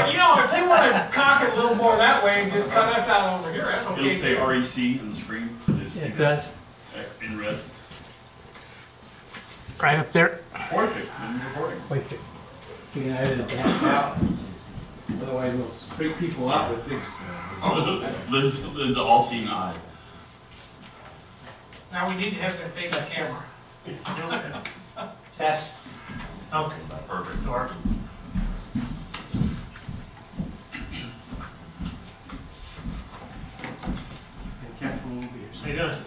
You know, if they want to cock it a little more that way and just cut us out over here, that's okay. It'll say REC on the screen. It does. In red. Right up there. Perfect. I'm recording. Wait, you can edit that out. Otherwise, we'll freak people out with big. Lynn's all-seeing eye. Now we need to have them face the camera. Test. Okay. Perfect. How you doing?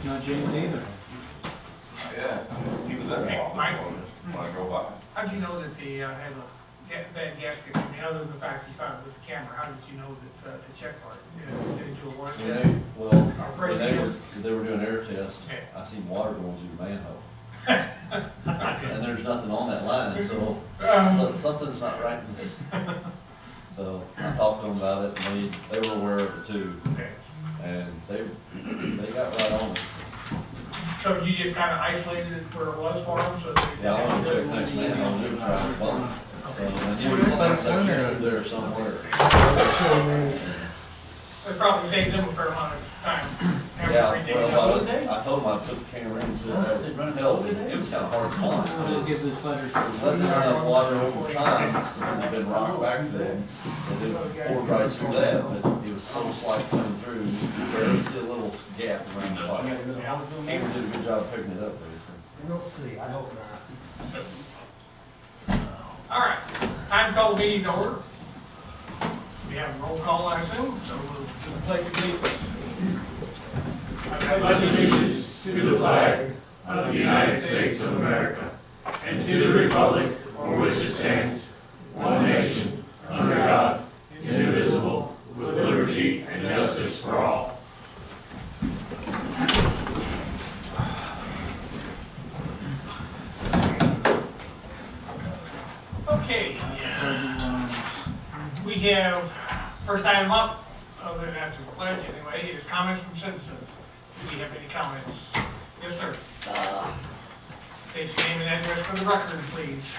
Not James either. Yeah, he was at the office Michael. when I drove by. How'd you know that they have a bad gasket? I mean, other than the fact you found it with the camera, how did you know that to check for it? Did they do a water test? Well, Or pressure when test? they were doing air tests, Okay. I seen water going through the manhole. That's not good. And there's nothing on that line, so something's not right in this. So I talked to them about it, and they were aware of it too, Okay. and they got right on it. So you just kind of isolated it where it was for them, so they. Yeah, I want to check next manhole, it was right bummed. So, and you would want section there somewhere. It probably saved them a fair amount of time. Yeah, Every day. well, I told them I took the camera in and said, hell, it was kind of hard to I'll find. just give this letter Letting enough water over time, because it been rocked back to them, and it poured right through that, but it was so slight coming through, you could barely see a little gap around the pipe. Cameron did a good job picking it up there. We'll see, I hope not. All right, time to call the meeting to order. We have a roll call, I assume, so we'll do the pledge of allegiance. I pledge allegiance to the flag of the United States of America and to the republic for which it stands, one nation, under God, indivisible, with liberty and justice for all. Okay. We have, first item up, other than after the pledge anyway, is comments from citizens. Do we have any comments? Yes, sir. State your name and address for the record, please.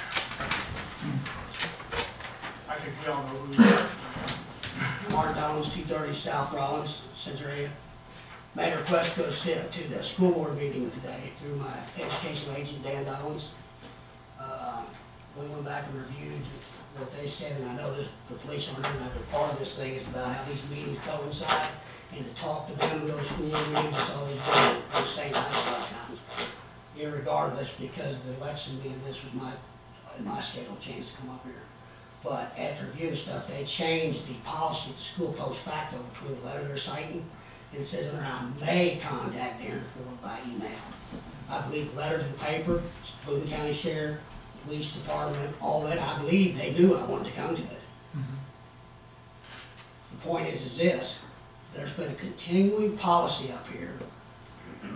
I think we all know who you are. Mark Downs, 230 South Rollins, Centralia. Made a request to go sit to the school board meeting today through my educational agent, Dan Downs. We went back and reviewed what they said, and I know that the police aren't in that part of this thing is about how these meetings coincide, and to talk to them and go to school board meetings, it's always been the same night a lot of times. Irregardless, because of the election being this was my scheduled chance to come up here. But after reviewing stuff, they changed the policy at the school post facto between the letter they're citing, and it says in there, I may contact Aaron Ford by email. I believe the letter to the paper, Boone County Sheriff, Police Department, all that, I believe they knew I wanted to come to it. The point is this, there's been a continuing policy up here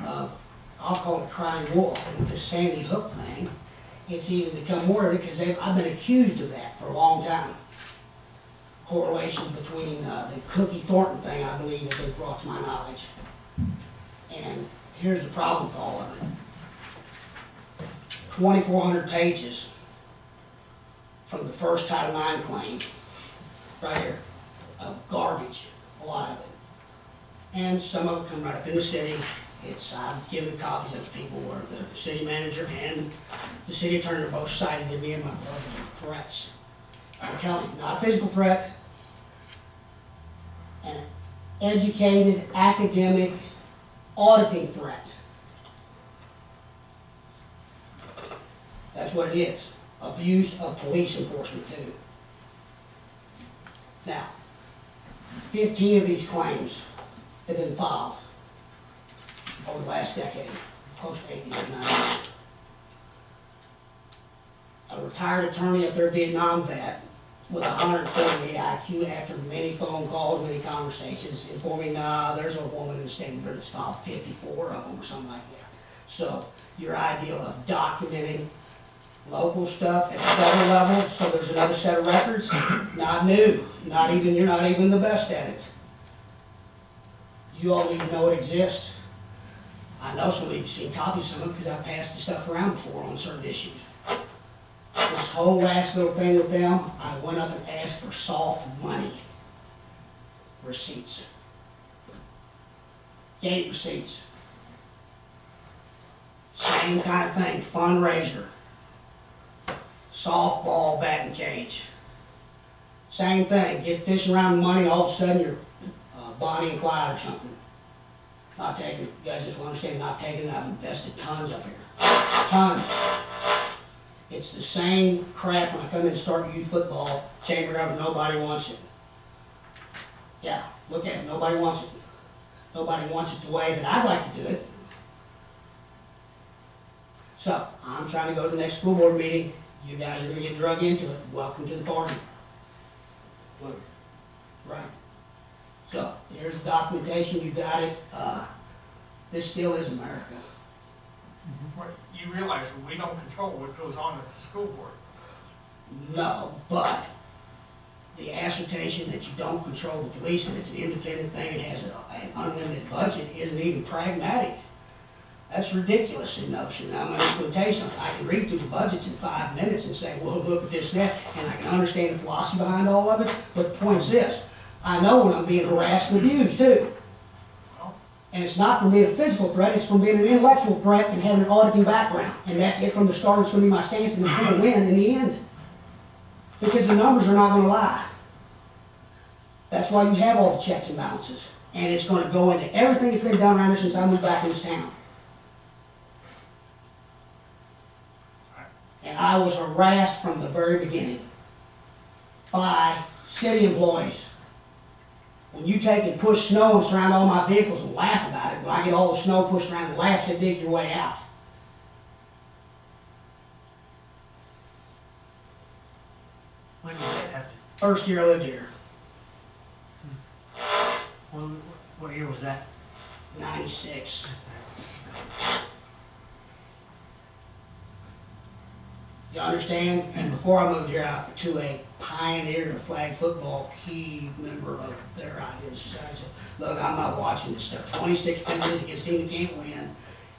of, I'll call it crying wolf, and with the Sandy Hook thing, it's even become more of it because I've been accused of that for a long time. Correlation between the Cookie Thornton thing, I believe, has been brought to my knowledge. And here's the problem with all of it. 2,400 pages from the first Title IX claim, right here, of garbage, a lot of it. And some of it come right up in the city. I've given copies of people where the city manager and the city attorney are both cited to me and my brother with threats. I'm telling you, not a physical threat, an educated, academic, auditing threat. That's what it is. Abuse of police enforcement too. Now, 15 of these claims have been filed over the last decade, close to 8 years now. A retired attorney up there, Vietnam vet, with 148 IQ after many phone calls, many conversations, informing, there's a woman in the state of that's filed 54 of them or something like that. So your idea of documenting local stuff at the federal level, so there's another set of records, not new, you're not even the best at it. You all need to know it exists. I know some of you have seen copies of it because I've passed the stuff around before on certain issues. This whole last little thing with them, I went up and asked for soft money. Receipts. Gate receipts. Same kind of thing, fundraiser. Softball batting cage. Same thing, get fishing around the money and all of a sudden you're Bonnie and Clyde or something. Not taking it, you guys just want to understand, not taking it, I've invested tons up here. Tons. It's the same crap when I come in and start youth football, chamber of it, nobody wants it. Yeah, look at it, nobody wants it. Nobody wants it the way that I'd like to do it. So, I'm trying to go to the next school board meeting. You guys are going to get drug into it. Welcome to the party. Right. So, here's the documentation, you got it. This still is America. What, you realize we don't control what goes on at the school board. No, but the assertion that you don't control the police and it's an independent thing and has an unlimited budget isn't even pragmatic. That's ridiculous in notion. I'm just going to tell you something. I can read through the budgets in 5 minutes and say, well, look at this and that, and I can understand the philosophy behind all of it. But the point is this, I know when I'm being harassed and abused too. And it's not from being a physical threat, it's from being an intellectual threat and having an auditing background. And that's it from the start. It's going to be my stance and it's going to win in the end. Because the numbers are not going to lie. That's why you have all the checks and balances. And it's going to go into everything that's been done around here since I moved back in this town. And I was harassed from the very beginning by city employees. When you take and push snow and surround all my vehicles and laugh about it, when I get all the snow pushed around and laugh, say dig your way out. When did that happen? First year I lived here, What year was that? 96. You understand? And before I moved here out to a pioneer of flag football, key member of their ideas society, I said, look, I'm not watching this stuff. 26 penalties against a team that can't win,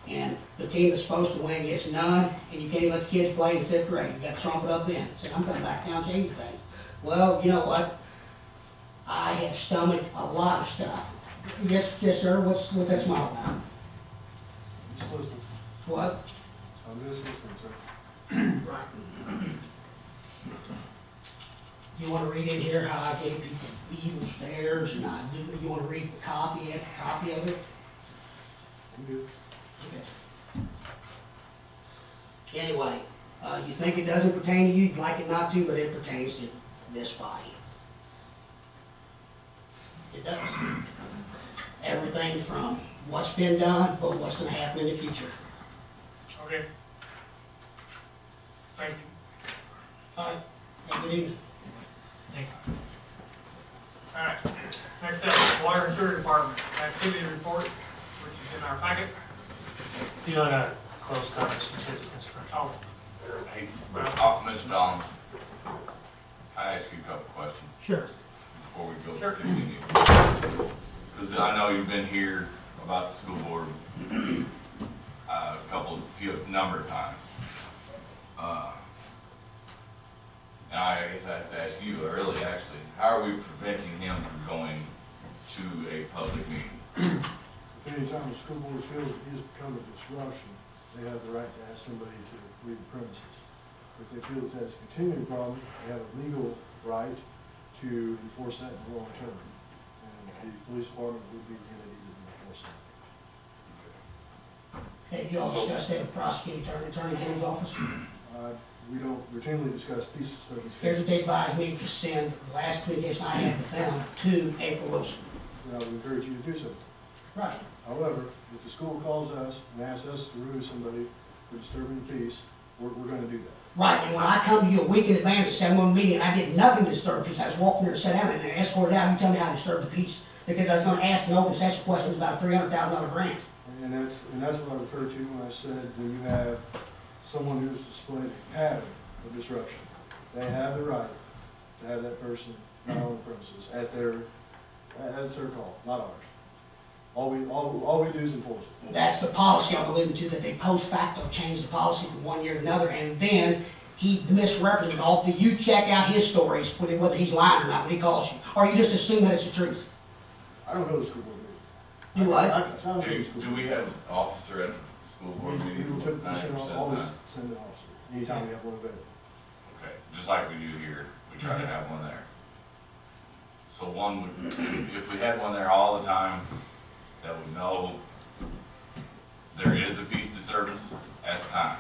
and the team that's supposed to win gets none, and you can't even let the kids play in the 5th grade. You got to trump it up then. I said, I'm coming back down and changing things. Well, you know what? I have stomached a lot of stuff. Yes, yes, sir. What's that smile about? Just listening. What? I'm just listening, sir. Right. You want to read in here how I gave people evil stares, and you want to read the copy after copy of it? I'm good. Okay. Anyway, you think it doesn't pertain to you, you'd like it not to, but it pertains to this body. It does. Everything from what's been done, but what's going to happen in the future. Okay. Thank you. All right. Have a good evening. Thank you. All right. Next up, Water and Sewer Department activity report, which is in our packet. You don't have close comments from citizens first. Oh, Hey, well, Mr. Don, I ask you a couple questions Sure. before we go Sure. continue. Because I know you've been here about the school board a number of times. And I guess I have to ask you early, actually, how are we preventing him from going to a public meeting? If any time the school board feels that he has become a disruption, they have the right to ask somebody to leave the premises. If they feel that that's a continuing problem, they have a legal right to enforce that in the long term. And the police department would be the entity that would enforce that. Have you all discussed that with prosecuting attorney general's office? We don't routinely discuss pieces of this Here's what they case. advised me to send the last communication I had with them to April Wilson. I would encourage you to do so. Right. However, if the school calls us and asks us to remove somebody for disturbing the peace, we're going to do that. Right, and when I come to you a week in advance and say I'm going to meeting, and I did nothing to disturb peace, I just walked in there and sat down and escorted out, you tell me how to disturb the peace. Because I was going to ask an open session questions about a $300,000 grant. And that's what I referred to when I said when you have someone who's displayed a pattern of disruption. They have the right to have that person not on the premises that's their call, not ours. All we do is enforce it. That's the policy I'm alluding to, that they post facto changed the policy from one year to another, and then he misrepresented all. Do you check out his stories, whether he's lying or not, when he calls you? Or you just assume that it's the truth? I don't go to school board meetings. Do what? I don't go to school Do board we have an officer at the school board meetings. meeting? We took, 90% always of the time? send an officer, anytime we have one available. Okay, just like we do here, we try to have one there. So one would, if we had one there all the time, that would know there is a peace disturbance at the time.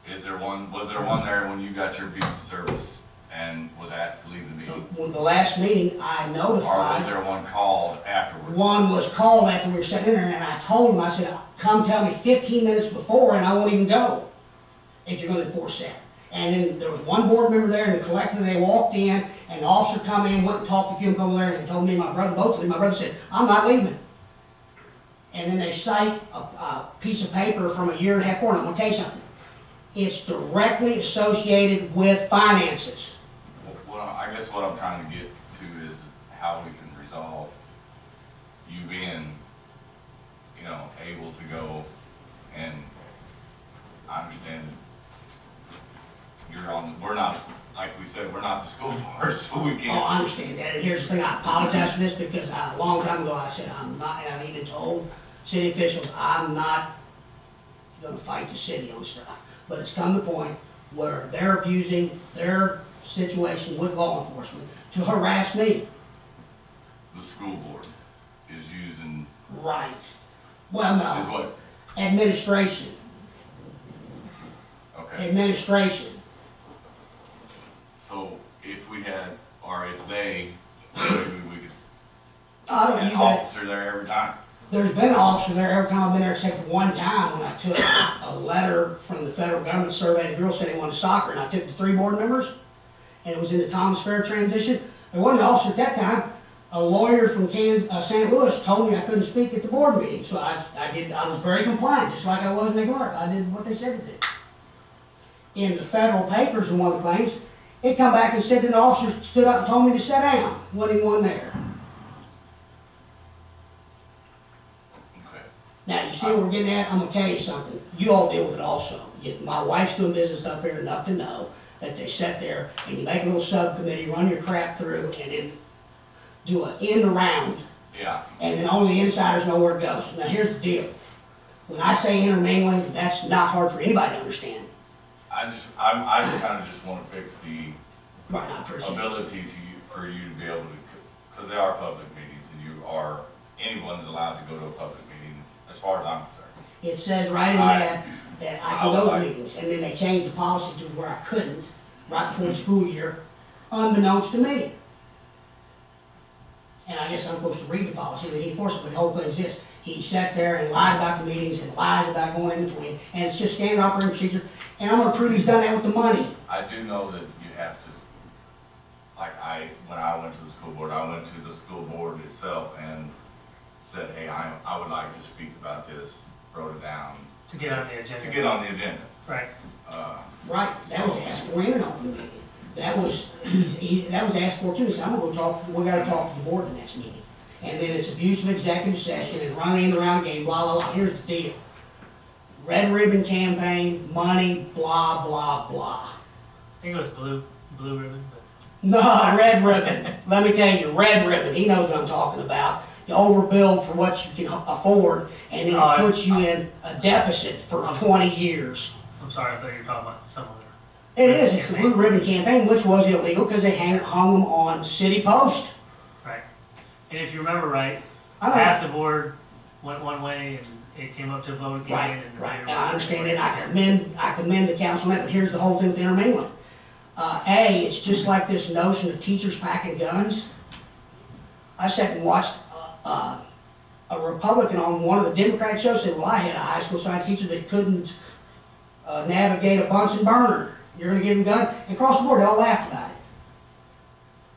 Was there one there when you got your peace disturbance and was asked to leave the meeting? When the last meeting, I Or was notified, there one called afterwards? one was called after we were sitting in there, and I told him, I said, come tell me 15 minutes before and I won't even go, if you're gonna enforce that. And then there was one board member there, and collectively they walked in, and the officer come in, went and talked to a few of them over there, and told me and my brother both of them. My brother said, I'm not leaving. And then they cite a piece of paper from a year and a half forward. I'm gonna tell you something. It's directly associated with finances. Well, I guess what I'm trying to get to is how we can resolve you being, able to go, and I understand we're not, like we said, we're not the school board, so we Oh, can't. I understand that, and here's the thing, I apologize for this, because a long time ago I said, I'm not, and I even told city officials, I'm not gonna fight the city on stuff. But it's come to the point where they're abusing their situation with law enforcement to harass me. The school board is using, Right. Well, is no, what, administration, okay. administration. So if we had, or if they, maybe we could, I don't an know, that officer there every time. there's been an officer there every time I've been there, except for one time when I took a letter from the federal government surveying the girls said they wanted soccer, and I took the 3 board members, and it was in the Thomas Fair transition. There wasn't an officer at that time. A lawyer from St. Louis told me I couldn't speak at the board meeting, so I was very compliant, just like I was in New York. I did what they said to do. In the federal papers, in one of the claims, it come back and said that the officer stood up and told me to sit down. Wasn't even one there. Okay. Now, you see what we're getting at? I'm gonna tell you something. You all deal with it also. My wife's doing business up here enough to know that they sit there and you make a little subcommittee, run your crap through, and then do an end around, Yeah, and then only the insiders know where it goes. Now, here's the deal. When I say intermingling, that's not hard for anybody to understand. I just kind of just want to fix the Right, I appreciate it. ability for you to be able to, because they are public meetings, and anyone's allowed to go to a public meeting, as far as I'm concerned. It says right in that I can I go would to like- meetings, and then they changed the policy to where I couldn't, right before the school year, unbeknownst to me. And I guess I'm supposed to read the policy, and he enforced it, but the whole thing is this: he sat there and lied about the meetings and lies about going in between, and it's just standard operating procedure, and I'm gonna prove he's done that with the money. I do know that you have to, when I went to the school board, I went to the school board itself and said, hey, I would like to speak about this, wrote it down. To get on the agenda. To get on the agenda. Right. Right, that was asked for in an open meeting. That was asked for too. He said, I'm gonna go talk, we gotta talk to the board in the next meeting. And then it's abuse of executive session and running around the game, blah, blah, blah. Here's the deal. Red ribbon campaign, money, blah, blah, blah. I think it was blue ribbon, but. No, red ribbon. Let me tell you, red ribbon. He knows what I'm talking about. You overbuild for what you can afford, and then it puts you in a deficit for 20 years. I'm sorry, I thought you were talking about some other. It is. It's the blue ribbon campaign, which was illegal because they hung them on city post. Right. And if you remember right, I know. half the board went one way and it came up to vote again. Right, and right. later Now, I went understand the it. other way. I commend the councilman, but here's the whole thing with intermingling. It's just like this notion of teachers packing guns. I sat and watched a Republican on one of the Democratic shows say, well, I had a high school science teacher that couldn't navigate a Bunsen burner. You're gonna give him a gun? And across the board, they all laughed about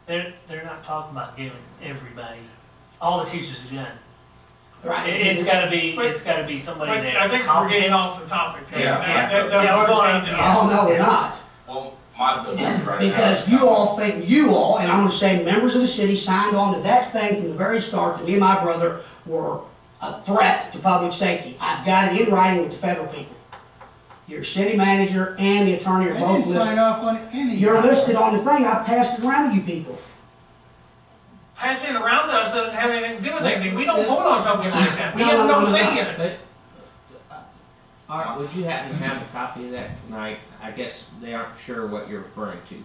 it. They're not talking about giving everybody, all the teachers a gun. Right? It's gotta be somebody But that's I think we're getting competent. off the topic. Yeah. We're going on. Oh, no, we're not. Well, My subject right now. Because you all, and I'm gonna say members of the city signed on to that thing from the very start, that me and my brother were a threat to public safety. I've got it in writing with the federal people. Your city manager and the attorney are I both didn't sign listed. off on any. You're listed on the thing, I've passed it around to you people. Passing it around to us doesn't have anything to do with anything. We don't vote on something like that. We No, have no, no no, say no. in it. But, Art, would you happen to have a copy of that tonight? I guess they aren't sure what you're referring to.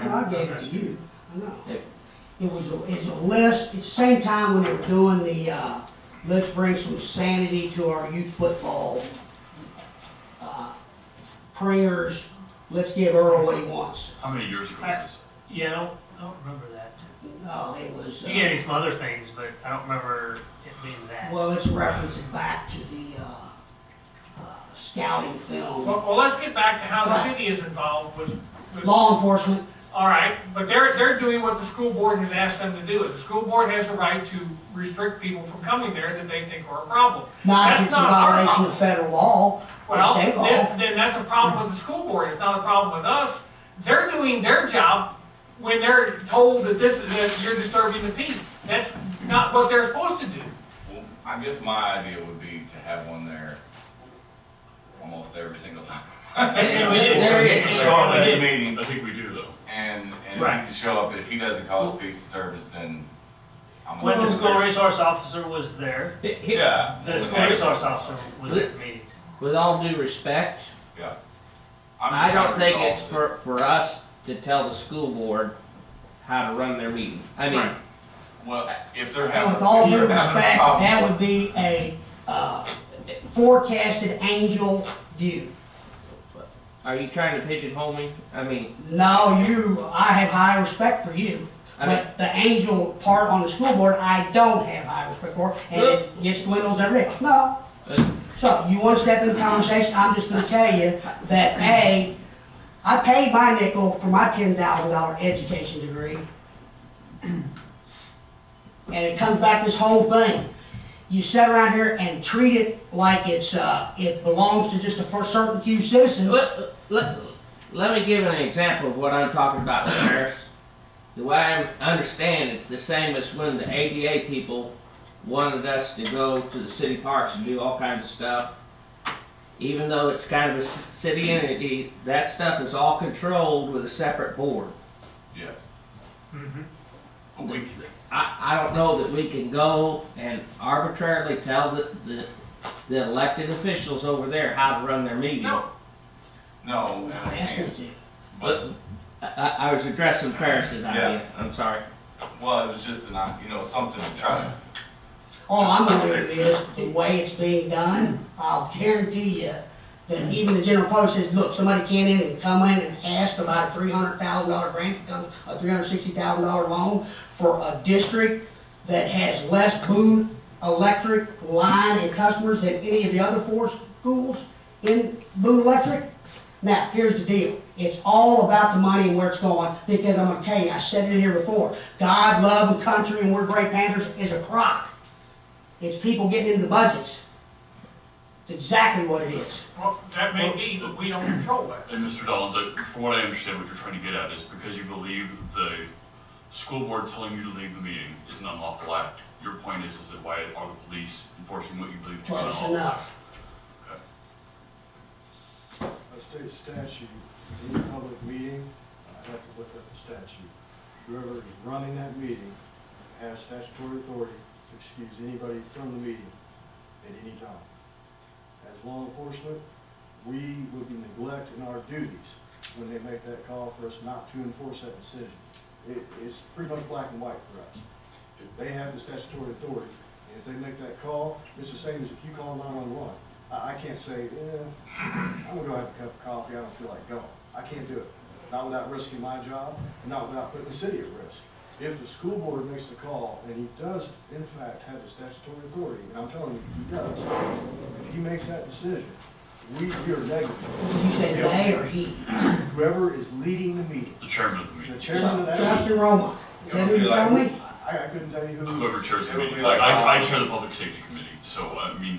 Well, I gave it to you, I know. It- It's a list, it's the same time when they were doing the, let's bring some sanity to our youth football. Prayers, let's give Earl what he wants. How many years ago was this? Yeah, I don't remember that. No, it was, You gave me some other things, but I don't remember it being that. well, let's reference it back to the, scouting film. Well, let's get back to how the city is involved with, Law enforcement, all right, but they're doing what the school board has asked them to do. The school board has the right to restrict people from coming there that they think are a problem. not if That's it's a not our violation problem. of federal law or Well, state law. then that's a problem with the school board, it's not a problem with us. They're doing their job when they're told that that you're disturbing the peace. That's not what they're supposed to do. Well, I guess my idea would be to have one there almost every single time. And we did. There it is. Show up at the We did. meeting I think we do though. and Right. he can show up, and if he doesn't cause peace disturbance, then I'm When the gonna. school resource officer was there, Here- Yeah. the school resource officer was at the meetings. With all due respect, Yeah. I'm I just don't trying to think resolve it's this. for us to tell the school board how to run their meeting. I mean, Right. Well, if they're And having. with all if due they're having a respect, problem that with- would be a, forecasted angel view. are you trying to pigeonhole me? I mean, No, I have high respect for you, I mean, but the angel part on the school board, I don't have high respect for, and it gets dwindles every day. No. uh, So, you wanna step in the conversation, I'm just gonna tell you that, A, I paid my nickel for my $10,000 education degree. And it comes back this whole thing. You sit around here and treat it like it belongs to just a certain few citizens. let me give an example of what I'm talking about with Harris. The way I understand, it's the same as when the ADA people wanted us to go to the city parks and do all kinds of stuff. Even though it's kind of a city entity, that stuff is all controlled with a separate board. Yes. Mhm. But we, I don't know that we can go and arbitrarily tell the elected officials over there how to run their meeting. No. no, and I we asked me can't. to. But, I was addressing Paris's idea, I'm sorry. well, it was just something to try to. All I'm wondering is, the way it's being done, I'll guarantee you that even the general public says, look, somebody came in and come in and ask about a $300,000 grant, a $360,000 loan for a district that has less Boone Electric line and customers than any of the other 4 schools in Boone Electric. Now, here's the deal. It's all about the money and where it's going, because I'm gonna tell you, I said it here before, God, love, and country, and we're great Panthers is a crock. It's people getting into the budgets. It's exactly what it is. Well, that may be, but we don't control that. And Mr. Dollins, from what I understand, what you're trying to get at is because you believe the school board telling you to leave the meeting is an unlawful act. Your point is that why are the police enforcing what you believe to be an Close unlawful act? enough. A state statute, any public meeting, I have to look up the statute. Whoever is running that meeting has statutory authority to excuse anybody from the meeting at any time. As law enforcement, we would be neglecting our duties when they make that call for us not to enforce that decision. It's pretty much black and white for us. They have the statutory authority, and if they make that call, it's the same as if you call 911. I can't say, I'm gonna go have a cup of coffee, I don't feel like going. I can't do it. Not without risking my job, and not without putting the city at risk. If the school board makes the call, and he does in fact have the statutory authority, and I'm telling you, he does, if he makes that decision, we are negative. Did you say they or he? Whoever is leading the meeting, The chairman of the the meeting, chairman of that Justin meeting, Roma. Is that who you telling me? I couldn't tell you who. whoever chairs the It would meeting, be like like, I chair the public safety committee, so I mean,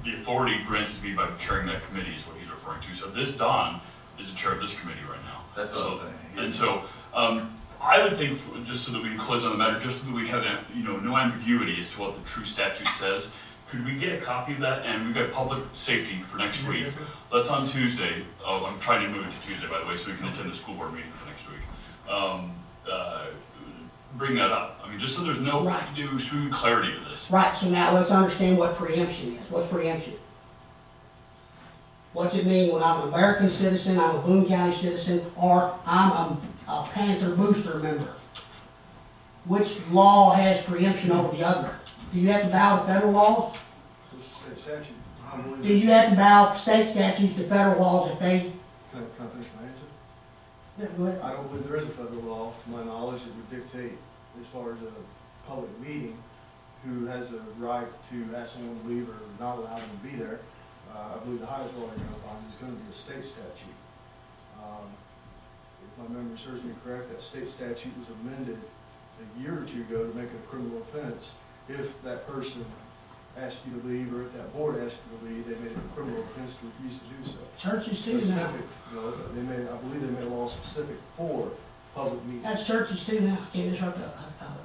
the authority granted to me by chairing that committee is what he's referring to. So this Don is the chair of this committee right now. That's what I'm saying. And so, I would think, just so that we can close on the matter, just so that we have, no ambiguity as to what the true statute says, could we get a copy of that? And we've got public safety for next week. That's on Tuesday. Oh, I'm trying to move it to Tuesday, by the way, so we can attend the school board meeting for next week. Bring that up. I mean, just so there's no clarity to this. Right, so now let's understand what preemption is. What's preemption? What's it mean when I'm an American citizen, I'm a Boone County citizen, or I'm a Panther booster member? Which law has preemption over the other? Do you have to bow to federal laws? It's a state statute. I believe Do you have to bow state statutes to federal laws if they? Can I finish my answer? Yeah, go ahead. I don't believe there is a federal law, to my knowledge, that would dictate, as far as a public meeting, who has a right to ask someone to leave or not allow them to be there. I believe the highest law you're going to find is going to be a state statute. If my memory serves me correct, that state statute was amended a year or two ago to make it a criminal offense. If that person asked you to leave, or if that board asked you to leave, they made it a criminal offense to refuse to do so. Churches too now. Specific, I believe they made a law specific for public meetings. That's churches too now. Can't disrupt a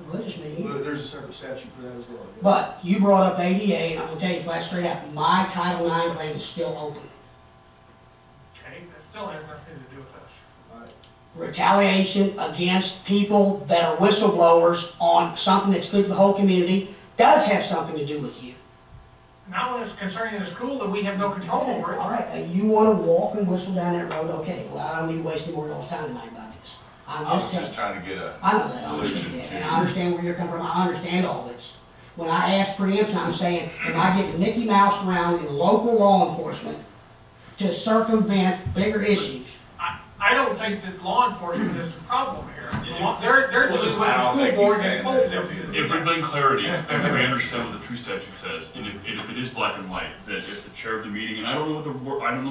religious meeting. But there's a separate statute for that as well. Yeah. But you brought up ADA, and I'm gonna tell you flat straight out, my Title IX claim is still open. Okay, that still has nothing to do with us. All right. Retaliation against people that are whistleblowers on something that's good for the whole community does have something to do with you. Now when it's concerning the school, that we have no control over it. All right, you wanna walk and whistle down that road, okay, well, I don't need to waste any more of y'all's time tonight about this. I'm I was just telling just you. trying to get a I know that, I solution understand that, to. and I understand where you're coming from, I understand all this. When I ask preemption, I'm saying, if I get Mickey Mouse around in local law enforcement to circumvent bigger issues, I don't think that law enforcement is the problem here. They're doing what I the don't school think board he's has saying told that. them to do. If we bring clarity, if we understand what the true statute says, and if it is black and white, that if the chair of the meeting, and I don't know the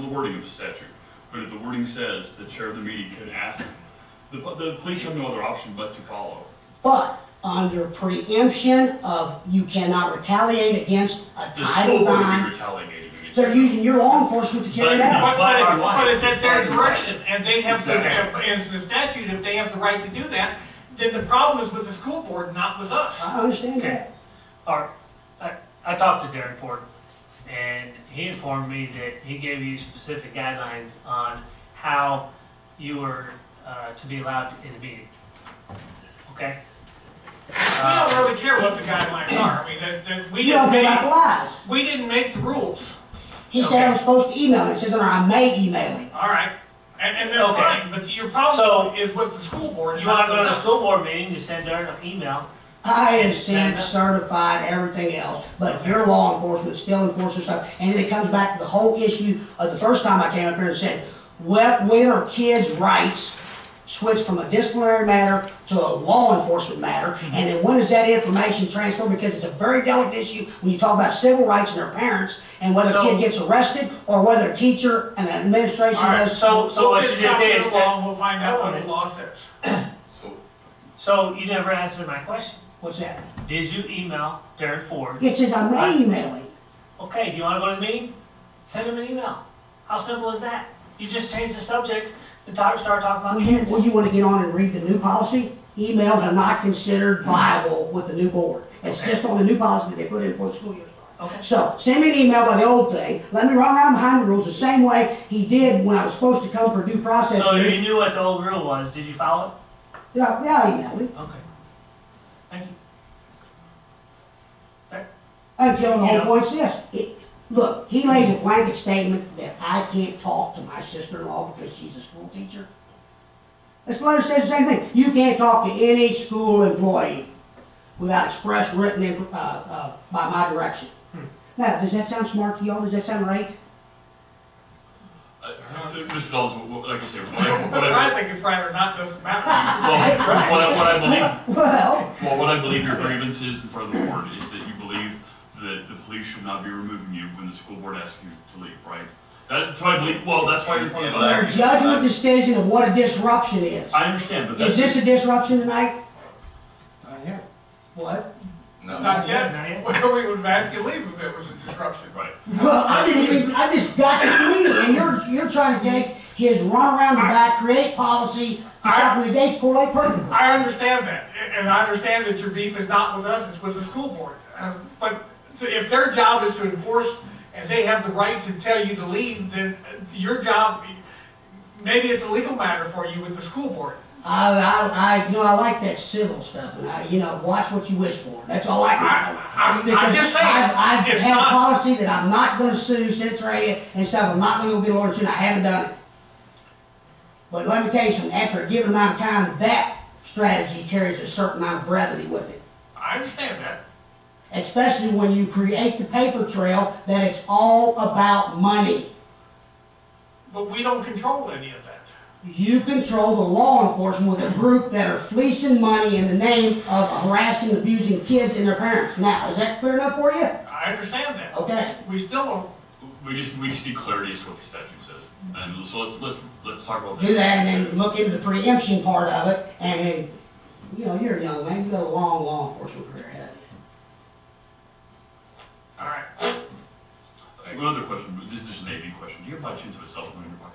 wording of the statute, but if the wording says the chair of the meeting can ask, the police have no other option but to follow. but under preemption of you cannot retaliate against a The school Title board would be IX, retaliating against they're you. using your law enforcement to carry it out. But it's at their direction, and they have the, Exactly. and the statute, if they have the right to do that, then the problem is with the school board, not with us. I understand Okay. that. Or, I talked to Darren Ford, and he informed me that he gave you specific guidelines on how you were to be allowed in the meeting. Okay? We don't really care what the guidelines are. I mean, we You don't care didn't about the lies. we didn't make the rules. He said I was supposed to email him, it says on there, I may email him. All right, and that's Okay. fine, but your problem is with the school board. You want to not go to with the us. school board meeting, you send Darren an email. I have sent certified everything else, but your law enforcement still enforces stuff. And then it comes back to the whole issue of the first time I came up here and said, when are kids' rights switched from a disciplinary matter to a law enforcement matter? And then when is that information transferred? Because it's a very delicate issue when you talk about civil rights and their parents and whether a kid gets arrested or whether a teacher and an administration All right, does. so We'll what get you a just copy did, of the law and we'll find out what the law says. so you never answered my question. What's that? Did you email Darren Ford? It says I may email him. Okay, do you want to go to the meeting? Send him an email. How simple is that? You just change the subject and start talking about kids. Will you want to get on and read the new policy? Emails are not considered viable with the new board. It's Okay. just on the new policy that they put in before the school year starts. Okay. So, send me an email by the old thing, let me run around behind the rules the same way he did when I was supposed to come for due process So you hearing. knew what the old rule was. Did you follow it? Yeah, I emailed him. Okay. Thank you. Until the Yeah. whole point's this. Look, he lays a blanket statement that I can't talk to my sister-in-law because she's a school teacher. This letter says the same thing. You can't talk to any school employee without express written by my direction. Now, does that sound smart to y'all? Does that sound right? Mr. Dalton, like I said, Whether I think it's right or not doesn't matter. what I believe your grievance is in front of the board is that you believe that the police should not be removing you when the school board asks you to leave, right? That's why I believe, that's why you're in front of us. Their judgment decision of what a disruption is. I understand, but that's. Is this a disruption tonight? Yeah. What? No. Not yet. Not yet. Well, we would ask you to leave if it was a disruption. Right. Well, I just got to the meeting, and you're trying to take his run around the back, create policy, to stop when the dates correlate perfectly. I understand that, and I understand that your beef is not with us, it's with the school board. But if their job is to enforce, and they have the right to tell you to leave, then your job, maybe it's a legal matter for you with the school board. I like that civil stuff, and watch what you wish for. That's all I'm because just saying, I've it's had a not- policy that I'm not gonna sue Centralia and stuff, I'm not gonna go be a lawyer soon, I haven't done it. But let me tell you something, after a given amount of time, that strategy carries a certain amount of brevity with it. I understand that. Especially when you create the paper trail that it's all about money. But we don't control any of that. You control the law enforcement with a group that are fleecing money in the name of harassing, abusing kids and their parents. Now, is that clear enough for you? I understand that. Okay. We still don't. We just need clarity as to what the statute says. And so let's talk about this. Do that and then look into the preemption part of it, and then, you're a young man, you've got a long law enforcement career ahead of you. All right. One other question, this is just an AV question. Do you have by chance of a cell phone in your pocket?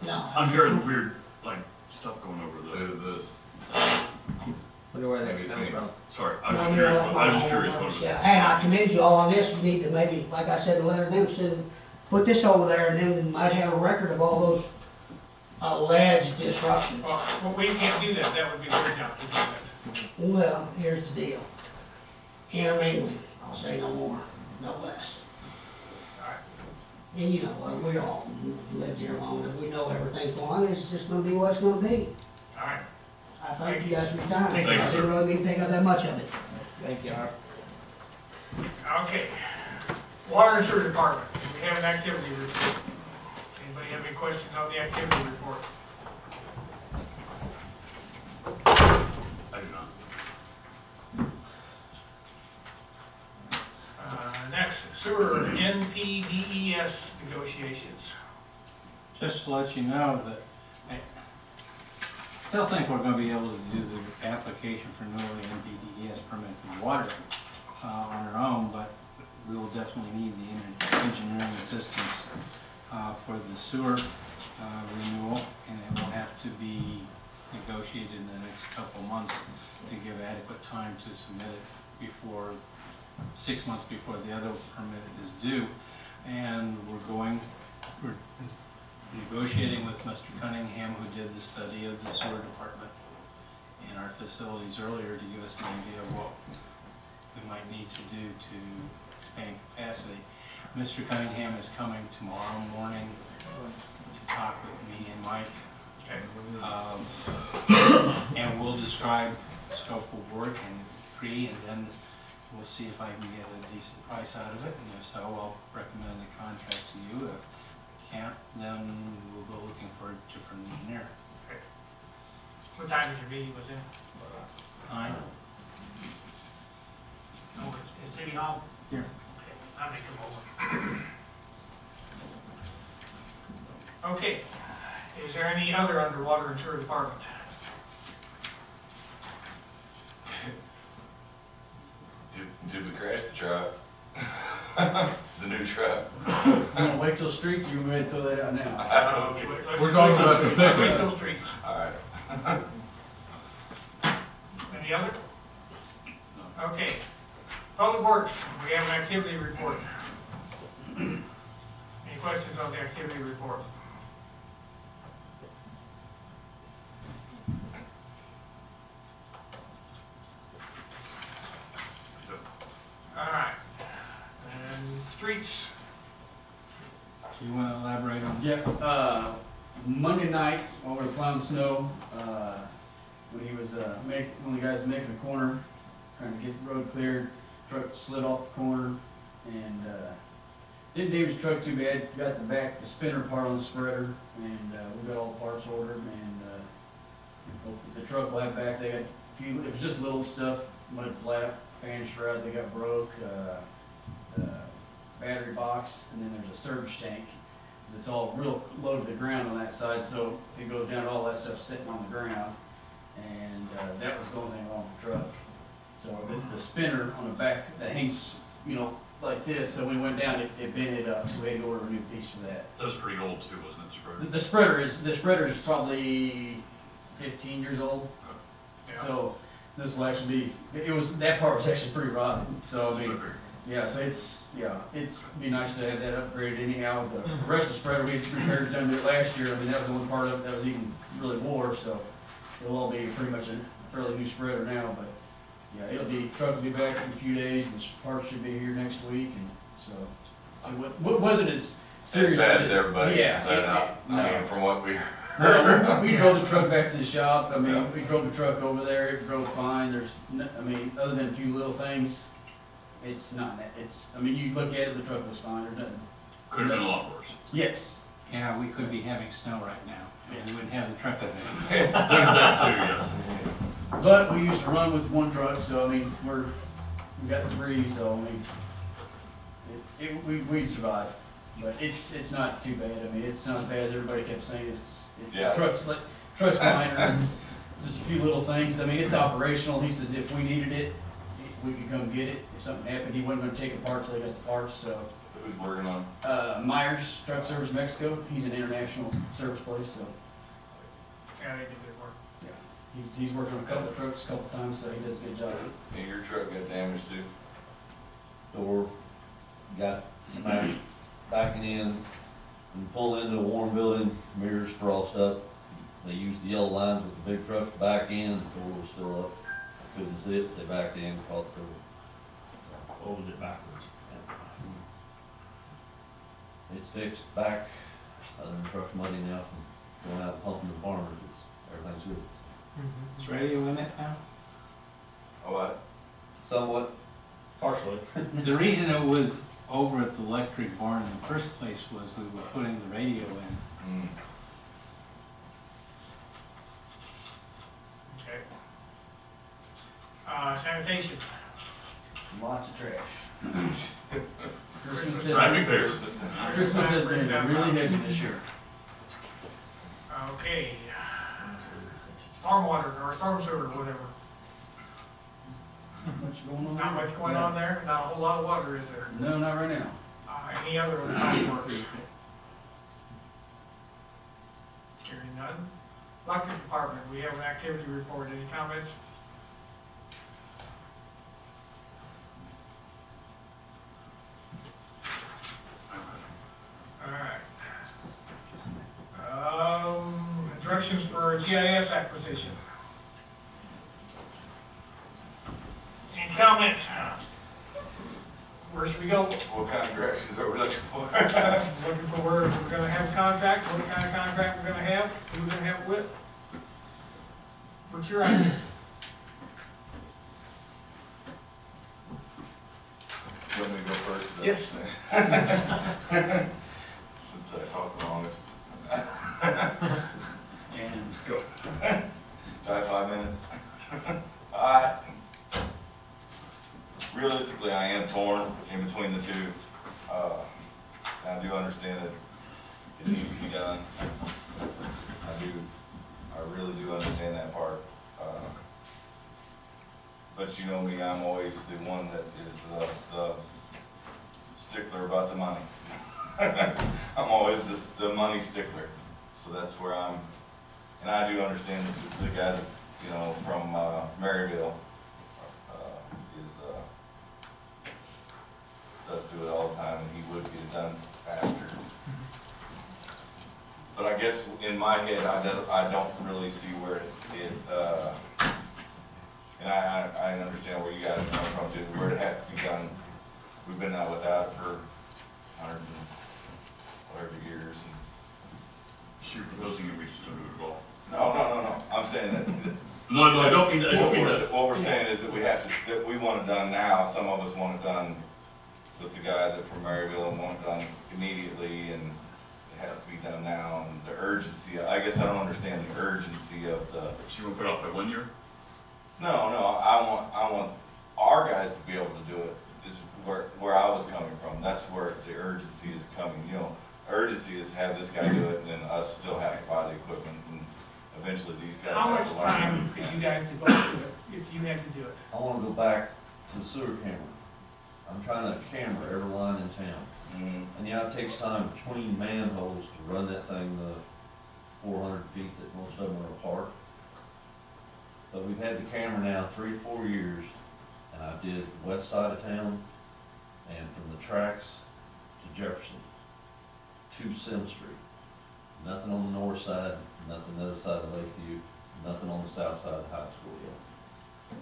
No. I'm hearing weird, stuff going over This, Wonder where that's coming from. Sorry, I was just curious what it was. Yeah, hey, I commend you all on this. You need to maybe, like I said in the letter to them, put this over there, and then might have a record of all those alleged disruptions. Well, we can't do that. That would be their job to do that. Well, here's the deal. Intermingling, I'll say no more, no less. All right. And we all lived here long enough, we know everything's going on, it's just gonna be what it's gonna be. All right. I thank you guys for your time. Thank you, I sir. didn't really mean to take out that much of it. Thank you. Okay. Water and Sewer Department, we have an activity report. Anybody have any questions on the activity report? I do not. Next, sewer NPDES negotiations. Just to let you know that I still think we're gonna be able to do the application for an early NPDES permit for water on our own, but we will definitely need the engineering assistance for the sewer renewal, and it will have to be negotiated in the next couple months to give adequate time to submit it before 6 months before the other permit is due. And we're negotiating with Mr. Cunningham, who did the study of the sewer department in our facilities earlier, to give us an idea of what we might need to do to expand capacity. Mr. Cunningham is coming tomorrow morning to talk with me and Mike. And we'll describe scope of work and agree, and then we'll see if I can get a decent price out of it, and if so, I'll recommend the contract to you. If can't, then we'll go looking for a different engineer. Okay. What time is your meeting with them? 9. Over at City Hall? Here. Okay, I'll make a motion. Okay, is there any other underwater and sewer department? did we crash the truck? The new truck? You wanna wait till streets, you ready to throw that out now? Okay. We're talking about the pickup. Wait till streets. All right. Any other? Okay. Public Works, we have an activity report. Any questions on the activity report? All right. And streets, Do you want to elaborate on? Yeah, Monday night, while we were plowing snow, when he was, one of the guys was making a corner, trying to get the road cleared, truck slid off the corner, and, didn't damage the truck too bad, got the spinner part on the spreader, and, we got all the parts ordered, and, the truck will have back, they got a few, it was just little stuff, mud flap, fan shroud, they got broke, battery box, and then there's a surge tank. 'Cause it's all real low to the ground on that side, so if it goes down, all that stuff's sitting on the ground. And that was the only thing wrong with the truck. So the spinner on the back that hangs you know, like this, so when we went down, it bent it up, so we had to order a new piece for that. That was pretty old too, wasn't it, The spreader? the spreader is probably 15 years old, Yeah. so this will actually be, that part was actually pretty rotten, so I mean, yeah, so it'd be nice to have that upgraded anyhow. The rest of the spreader, we repaired done it last year, I mean, that was the one part of it that was even really wore, so it'll all be pretty much a fairly new spreader now, but yeah, truck will be back in a few days, and the parts should be here next week, and so, it wasn't as serious. As bad as everybody. Yeah. I mean, from what we Well, we drove the truck back to the shop, I mean, Yeah. we drove the truck over there, it drove fine, I mean, other than a few little things, it's not, I mean, you look at it, the truck was fine, there's nothing. Could have been a lot worse. Yes. Yeah, we could be having snow right now, and we wouldn't have the truck with it. There's that too, yes. But we used to run with one truck, so I mean, we got 3, so I mean, we survived. But it's not too bad, I mean, it's not as bad as everybody kept saying, Yeah. truck's minor, it's just a few little things, I mean, it's operational, he says if we needed it, we could come get it, if something happened, he wasn't gonna take it apart, so they got the parts, so. who's working on. Myers Truck Service Mexico, he's an international service place, so, Yeah, they did good work. yeah. He's worked on a couple of trucks a couple of times, so he does a good job. And your truck got damaged too? Door got smashed backing in and pull into a warm building, mirrors frost up. They used the yellow lines with the big truck to back in, the door was still up. Couldn't see it, they backed in, caught the door. Folded it backwards. It's fixed back, other than the truck's muddy now from going out pumping the farmers, everything's good. Is radio in it now? Oh, what? Somewhat. Partially. The reason it was over at the electric barn in the first place was we were putting the radio in. Mm. Okay. Sanitation. Lots of trash. Christmas Right, big has, bears. Christmas has been really heavy this year. Okay. Stormwater or storm sewer, whatever. What's going on? Not much going on there, not a whole lot of water, is there? No, not right now. Any other public works? Hearing none. Electric department, we have an activity report, any comments? Alright. Directions for GIS acquisition. Any comments? Where should we go? What kind of directions are we looking for? Looking for where we're gonna have a contract, what kind of contract we're gonna have, who we're gonna have it with. What's your ideas? You want me to go first? Yes. Since I talk the longest. And Go. Try 5 minutes. Realistically, I am torn in between the two. I do understand that it needs to be done. I really do understand that part. But you know me, I'm always the one that is the stickler about the money. I'm always the money stickler. So that's where I'm, and I do understand the guy that's, you know, from Maryville does do it all the time, and he would get it done faster. But I guess in my head, I don't really see where and I understand where you guys are coming from too, where it has to be done. We've been out without it for 100 and whatever years. So you're proposing that we just don't do it at all? No. I'm saying that. No, I don't mean that. What we're saying is that we have to, that we want it done now. Some of us want it done with the guy that from Maryville and want it done immediately, and it has to be done now. And the urgency, I guess I don't understand the urgency of the. So you want to put it off by 1 year? No, I want our guys to be able to do it. Is where I was coming from. That's where the urgency is coming. You know, urgency is to have this guy do it, and then us still have to buy the equipment, and eventually these guys. How much have to learn. time could you guys devote to it if you had to do it? I wanna go back to the sewer camera. I'm trying to camera every line in town. And yeah, it takes time between manholes to run that thing the 400 feet that most of them are apart. But we've had the camera now 3 or 4 years, and I did the west side of town, and from the tracks to Jefferson, to Sim Street. Nothing on the north side, nothing on the other side of Lakeview, nothing on the south side of the high school yet.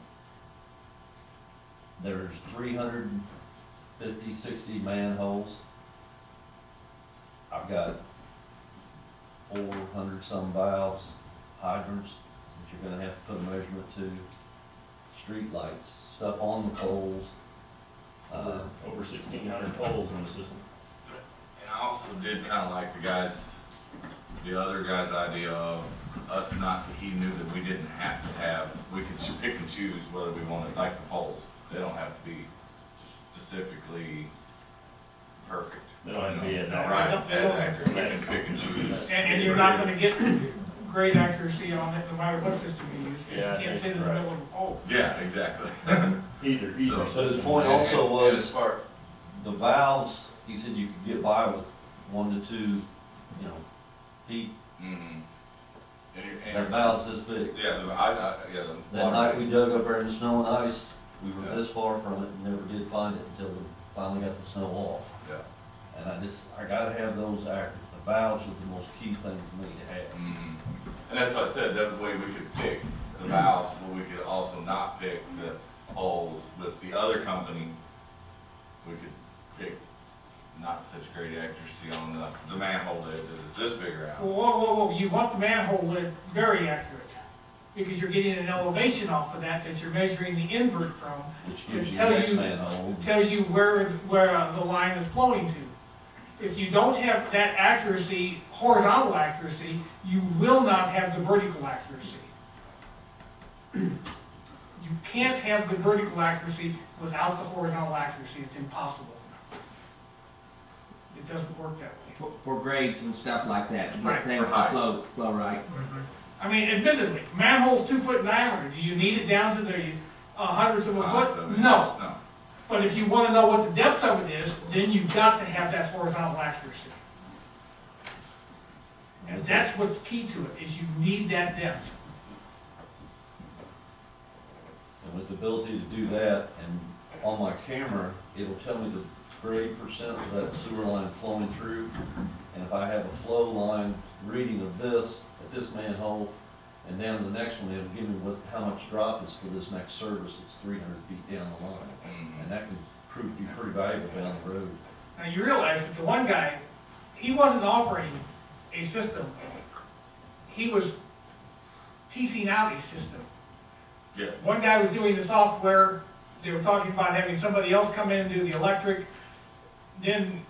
There's 350, 60 manholes. I've got 400 some valves, hydrants that you're gonna have to put a measurement to, street lights, stuff on the poles. Over 1,600 poles in the system. And I also did kind of like the other guy's idea of us not, he knew that we didn't have to have, we could pick and choose whether we wanted, like the poles. They don't have to be specifically perfect. They don't have to be as Right, accurate. as accurate, we can pick and choose. And you're not gonna get great accuracy on it no matter what system you use, because Yeah, you can't that's sit in the correct. middle of a pole. Yeah, exactly. Either. So his point also And as was, far, the valves, he said you could get by with 1 to 2, feet. and That valve's this big. yeah, yeah, the. That night we dug up there in the snow and ice, we were this far from it and never did find it until we finally got the snow off. Yeah. And I gotta have those accurate. The valves are the most key thing for me to have. And that's what I said, that way we could pick the valves, but we could also not pick the holes. With the other company, we could pick not such great accuracy on the manhole lid that is this big around. Whoa, you want the manhole lid very accurate, because you're getting an elevation off of that you're measuring the invert from. Which gives It you tells the next you- manhole. Tells you where the line is flowing to. If you don't have that accuracy, horizontal accuracy, you will not have the vertical accuracy. You can't have the vertical accuracy without the horizontal accuracy. It's impossible. It doesn't work that way. For grades and stuff like that, to Right. get things to Right. flow right. I mean, admittedly, manhole's 2 foot in diameter. Do you need it down to the 100th of a foot? No. No. But if you want to know what the depth of it is, then you've got to have that horizontal accuracy. And that's what's key to it, is you need that depth. And with the ability to do that, and on my camera, it'll tell me the grade percent of that sewer line flowing through. And if I have a flow line reading of this at this manhole, and down to the next one, it'll give me how much drop is for this next service that's 300 feet down the line. And that can prove to be pretty valuable down the road. Now, you realize that the one guy, he wasn't offering a system. He was piecing out a system. Yes. One guy was doing the software, they were talking about having somebody else come in and do the electric, then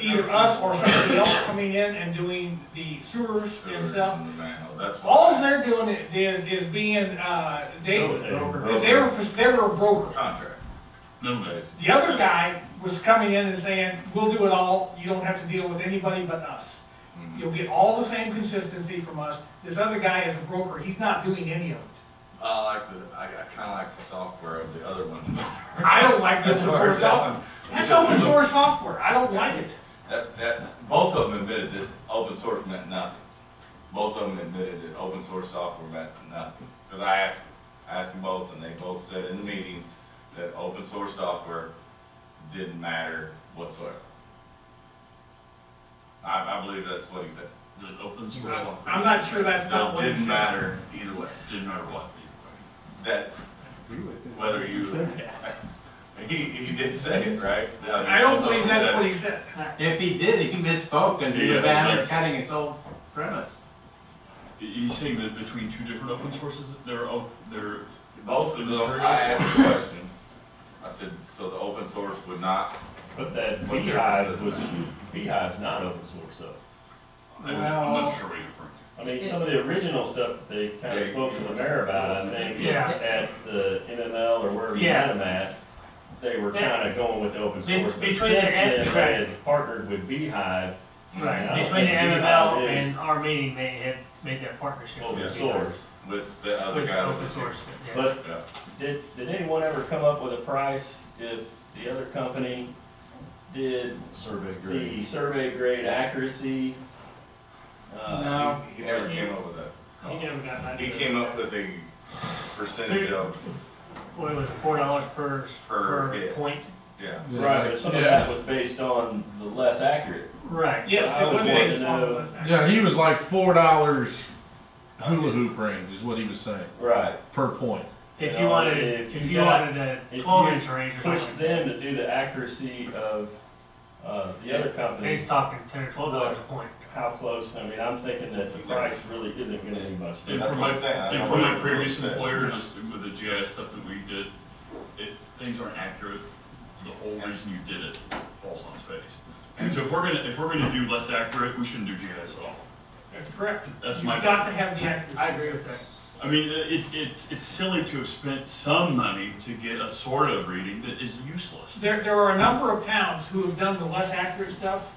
either us or somebody else coming in and doing the sewers and stuff. And the manhole, that's why. All they're doing is being, they were a broker. Contract. No, The other guy was coming in and saying, we'll do it all, you don't have to deal with anybody but us. You'll get all the same consistency from us. This other guy is a broker, he's not doing any of it. I kinda like the software of the other one. I don't like open That's where source it's at. software. That's open source software, I don't like it. Both of them admitted that open source meant nothing. Both of them admitted that open source software meant nothing. Because I asked them both, and they both said in the meeting that open source software didn't matter whatsoever. I believe that's what he said. the open source software. I'm not sure that's not what it Didn't said. matter either way. Didn't matter what. That, whether you, he did say it, right? I don't believe that's what he said. If he did, he misspoke, because he was Yeah, down cutting his whole premise. He's saying that between two different open sources, they're Both of them, I asked the question. I said, so the open source would not, But that What Beehive difference was, does Beehive's not open source stuff. I'm not sure what you're referring to. I mean, some of the original stuff that they kind of Yeah. spoke to the mayor about, I think, Yeah. at the MML or wherever you Yeah. had them at, they were kind of going with the open Be- source. But between the since then, and- they had partnered with Beehive, Right, I don't between the think MML Beehive is- and our meeting, they had made that partnership. open Yeah. source. with the other With guy that open was here. source, yeah. But Yeah. did anyone ever come up with a price if the other company did Survey the grade. survey grade accuracy. No. He never came up with that. He never got that. He came up with a percentage of, What was it, $4 per Per hit. point? yeah. Right, but some of that was based on the less accurate. Right. Yes, I it was was wanting based to on know- the. Yeah, he was like $4 hula hoop range is what he was saying, Right. per point. If You you know, wanted, if if you you got- wanted a If 12-inch you range or push something, them to do the accuracy of, the other company, he's talking $10 or $12 a point. how close, I mean, I'm thinking that the price really isn't gonna be much And That's for what my, I'm saying. I and don't for my know previous what it said. employer, just with the GIS stuff that we did, things aren't accurate. The whole reason you did it falls on its face. And so if we're gonna do less accurate, we shouldn't do GIS at all. That's correct. That's my. You've got to have the accuracy. I agree with that. I mean, it's silly to have spent some money to get a sort of reading that is useless. There are a number of towns who have done the less accurate stuff,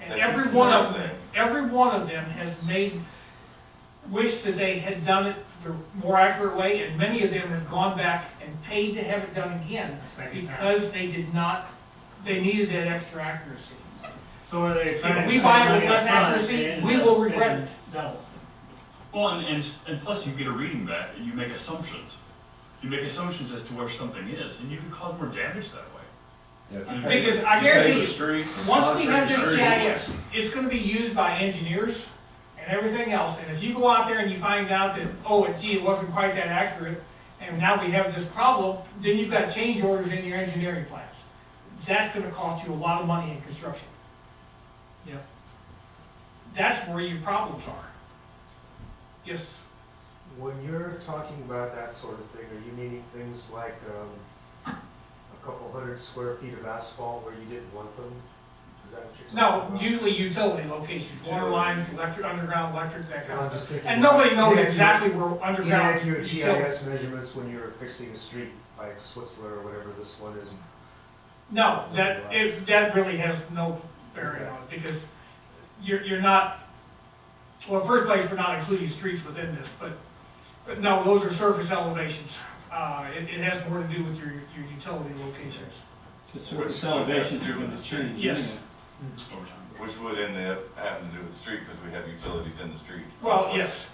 and That every people one are of them, saying. every one of them has wished that they had done it the more accurate way, and many of them have gone back and paid to have it done again, because they needed that extra accuracy. So are they trying If to? we buy it with save less money up front accuracy, and we end will up regret spending it. double? Well, and plus you get a reading back, and you make assumptions. You make assumptions as to where something is, and you can cause more damage that way. Yeah, if you pay- Because I you pay guarantee the you, street, once we have concrete this street. GIS, it's gonna be used by engineers and everything else, and if you go out there and you find out that, oh, gee, it wasn't quite that accurate, and now we have this problem, then you've got change orders in your engineering plans. That's gonna cost you a lot of money in construction. Yep. That's where your problems are. Yes, When you're talking about that sort of thing, are you meaning things like a couple hundred square feet of asphalt where you didn't want them? Is that what you're talking no, about? usually utility locations, water lines, electric, underground electric, that kind I'm of just stuff. thinking And nobody knows inaccurate- exactly where underground. Inaccurate utilities- GIS measurements when you're fixing a street like Switzerland or whatever this one is. No, that really has no bearing on it, because you're not, well, first place, we're not including streets within this, but no, those are surface elevations. It has more to do with your utility locations. The surface elevations are with the street. Yes. Over time. Which would end up having to do with the street, because we have utilities in the street. Well, yes,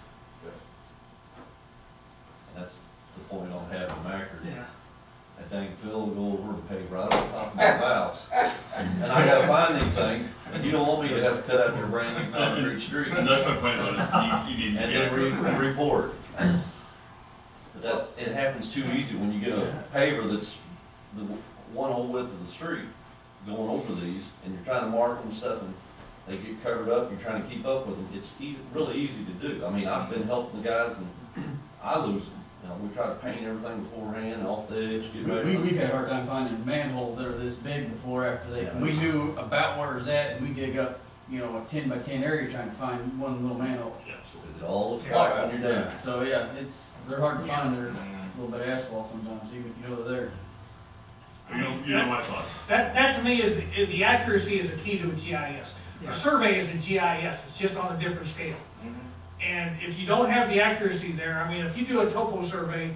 That's the point on having them accurate. Yeah. I think Phil will go over and pay right on top of my valves. And I gotta find these things, and you don't want me to have to cut out your brand new concrete street. And that's my point about it. You need to And be then accurate. report. But that, it happens too easy when you get a paver that's the one whole width of the street going over these, and you're trying to mark them and stuff, and they get covered up, you're trying to keep up with them. It's really easy to do. I mean, I've been helping the guys, and I lose them. You know, we try to paint everything beforehand, off the edge, get ready. We've had a hard time finding manholes that are this big before, after they, Yeah. we knew about where it's at, and we dig up, a 10 by 10 area trying to find one little manhole. Yeah, absolutely. It all looks like when you're done. So, yeah, they're hard to find, they're a little bit of asphalt sometimes, even if you know they're there. You know my thoughts. that to me is, the accuracy is a key to a GIS. A survey is a GIS, it's just on a different scale. And if you don't have the accuracy there, I mean, if you do a topo survey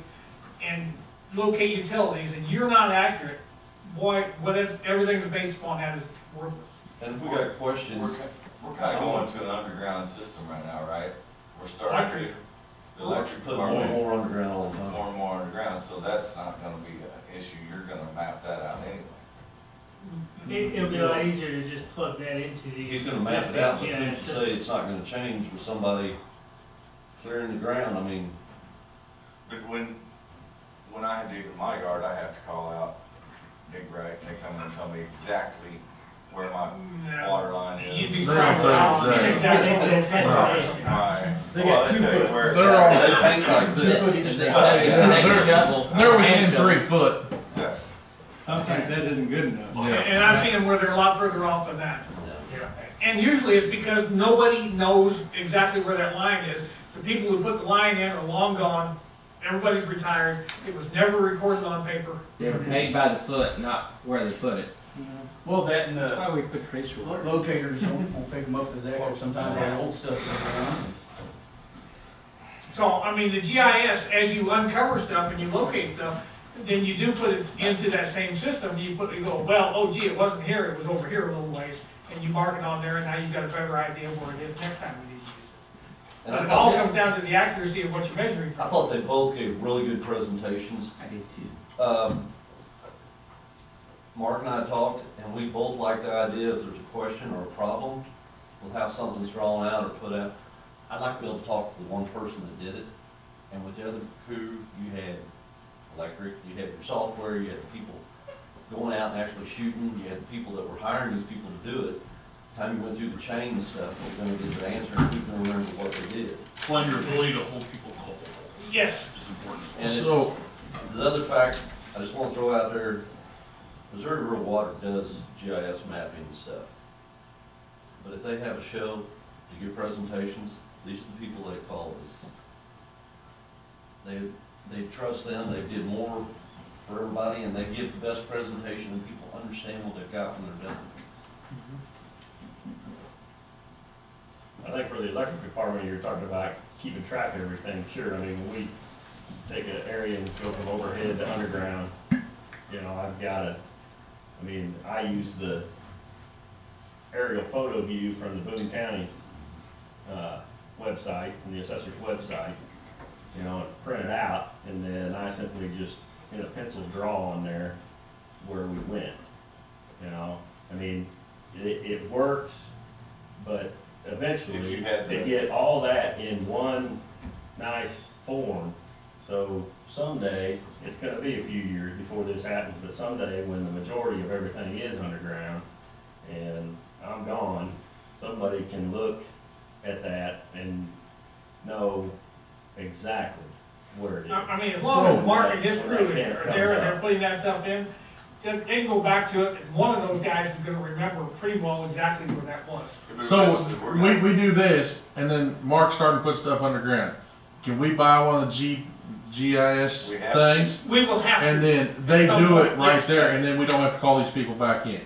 and locate utilities and you're not accurate, boy, everything's based upon that is worthless. And if we got questions, We're kind of going to an underground system right now, right? We're starting to, the electric put part, more and more underground all the more time. and more underground, so that's not gonna be an issue. You're gonna map that out anyway. It'll be a lot easier to just plug that into the. He's gonna map it out, but existing who's to GIS say it's not gonna change with somebody clearing the ground? I mean, But when I dig in my yard, I have to call out Big Right, and they come and tell me exactly where my water line You'd be is. surprised how My, They well, got they 2 tell you foot. where it's They're at. all- they paint like this. They take a shovel. They're within hand shovel. 3 foot. Yeah. Sometimes that isn't good enough. Yeah. And I've seen them where they're a lot further off than that. Yeah. And usually it's because nobody knows exactly where that line is. The people who put the line in are long gone, everybody's retired, it was never recorded on paper. They were paid by the foot, not where they put it. Well, that and That's the why we put tracer lo- wire. locators won't pick them up as accurate, sometimes the old stuff goes around. So, I mean, the GIS, as you uncover stuff and you locate stuff, then you do put it into that same system, you go, well, oh gee, it wasn't here, it was over here a little ways, and you mark it on there, and now you've got a better idea of where it is next time we need to use it. And But I it all thought, comes down to the accuracy of what you're measuring I from. thought they both gave really good presentations. I did too. Mark and I talked, and we both like the idea if there's a question or a problem with how something's drawn out or put out. I'd like to be able to talk to the one person that did it, and with the other crew, you had electric, you had your software, you had the people going out and actually shooting, you had the people that were hiring these people to do it. Time you went through the chain and stuff, we're gonna get the answer, and who's gonna remember what they did. Well, your ability to hold people accountable Yes. is important. And So- it's, the other fact, I just wanna throw out there, Missouri Rural Water does GIS mapping and stuff. But if they have a show to give presentations, these are the people they call us. They trust them, they did more for everybody, and they give the best presentation, and people understand what they've got when they're done. I think for the electric department, you're talking about keeping track of everything, sure, I mean, when we take an area and go from overhead to underground, you know, I've got a, I mean, I use the aerial photo view from the Boone County, website, from the assessor's website, you know, and print it out, and then I simply just, in a pencil draw on there where we went, you know, I mean, it works, but eventually, If you had to the- get all that in one nice form, so someday, it's gonna be a few years before this happens, but someday when the majority of everything is underground and I'm gone, somebody can look at that and know exactly where it is. I mean, as long as Mark and his crew are When that there and they're comes putting that stuff in, they can go back to it, and one of those guys is gonna remember pretty well exactly where that was. So we do this, and then Mark's starting to put stuff underground. Can we buy one of the GIS We have- things? We will have And to, then they At some do it point, right yes. there, and then we don't have to call these people back in.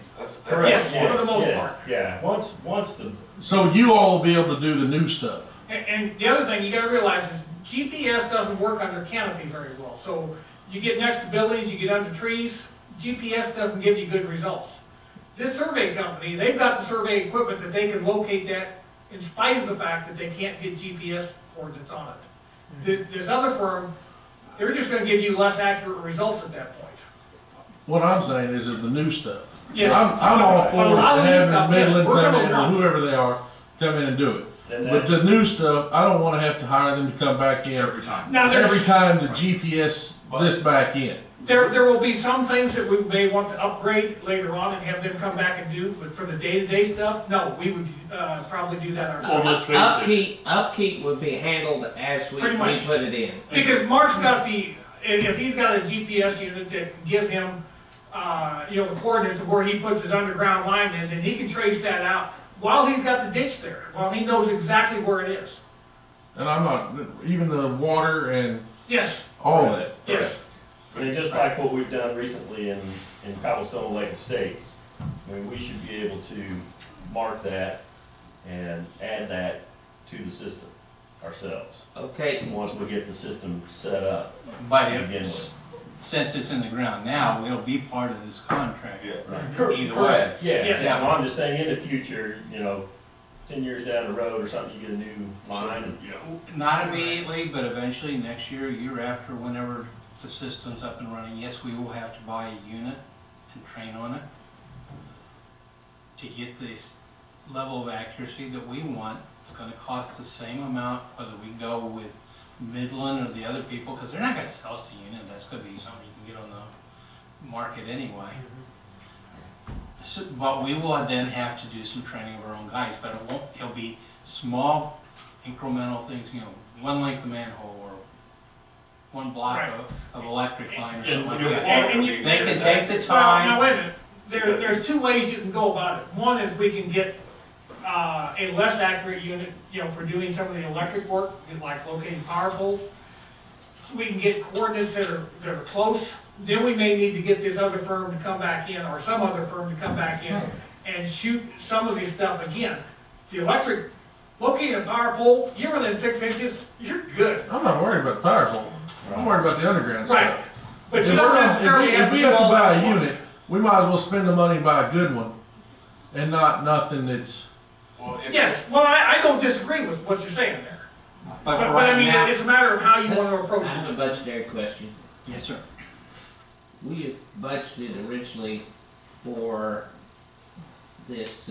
Yes, for the most part. Yeah, once the, So you all will be able to do the new stuff. and the other thing you gotta realize is GPS doesn't work under canopy very well. So you get next to buildings, you get under trees, GPS doesn't give you good results. This survey company, they've got the survey equipment that they can locate that in spite of the fact that they can't get GPS coordinates on it. This other firm, they're just gonna give you less accurate results at that point. What I'm saying is the new stuff. Yes. I'm all But a for lot of these having stuff, yes, Midland we're come gonna in, or want- whoever they are, come in and do it. then But that's, the new stuff, I don't wanna have to hire them to come back in Every time. Now, every there's, time to GPS this back in. there will be some things that we may want to upgrade later on and have them come back and do, but for the day-to-day stuff, no, we would, probably do that Well, ourselves. let's face it, Upkeep would be handled as we Pretty much. put it in. Because Mark's got the, if he's got a GPS unit that can give him, you know, the coordinates of where he puts his underground line in, then he can trace that out while he's got the ditch there, while he knows exactly where it is. And I'm not, even the water and Yes, all that. yes. I mean, just like what we've done recently in Cobblestone Lake Estates, I mean, we should be able to mark that and add that to the system ourselves, Okay, once we get the system set up But to begin with. since it's in the ground now, it'll be part of this contract. Yeah. Either way. Correct, yeah, Yes. yeah, no, I'm just saying in the future, you know, 10 years down the road or something, you get a new line and, yeah. Not immediately, but eventually next year, year after, whenever the system's up and running, yes, we will have to buy a unit and train on it to get this level of accuracy that we want. It's gonna cost the same amount whether we go with Midland or the other people, because they're not gonna sell us the unit. That's gonna be something you can get on the market anyway. So, but we will then have to do some training of our own guys, but it'll be small incremental things, you know, one length of manhole or one block Right. of electric line or And something like you'll that. And you- They can take the Well, now, time. wait a minute, there's two ways you can go about it. One is we can get, a less accurate unit, you know, for doing some of the electric work, like locating power poles. We can get coordinates that are close, then we may need to get this other firm to come back in, or some other firm to come back in and shoot some of this stuff again. The electric, locating a power pole, you're within 6 inches, you're good. I'm not worried about the power pole. I'm worried about the underground Right. stuff. But you If don't we're gonna- necessarily have if to we do have to all buy that a at once. unit, we might as well spend the money and buy a good one, and not nothing that's, Well, if- Yes, well, I don't disagree with what you're saying there. But But for I right mean, now, it's a matter of how you want to approach I have it. a budgetary question. Yes, sir. We have budgeted originally for this,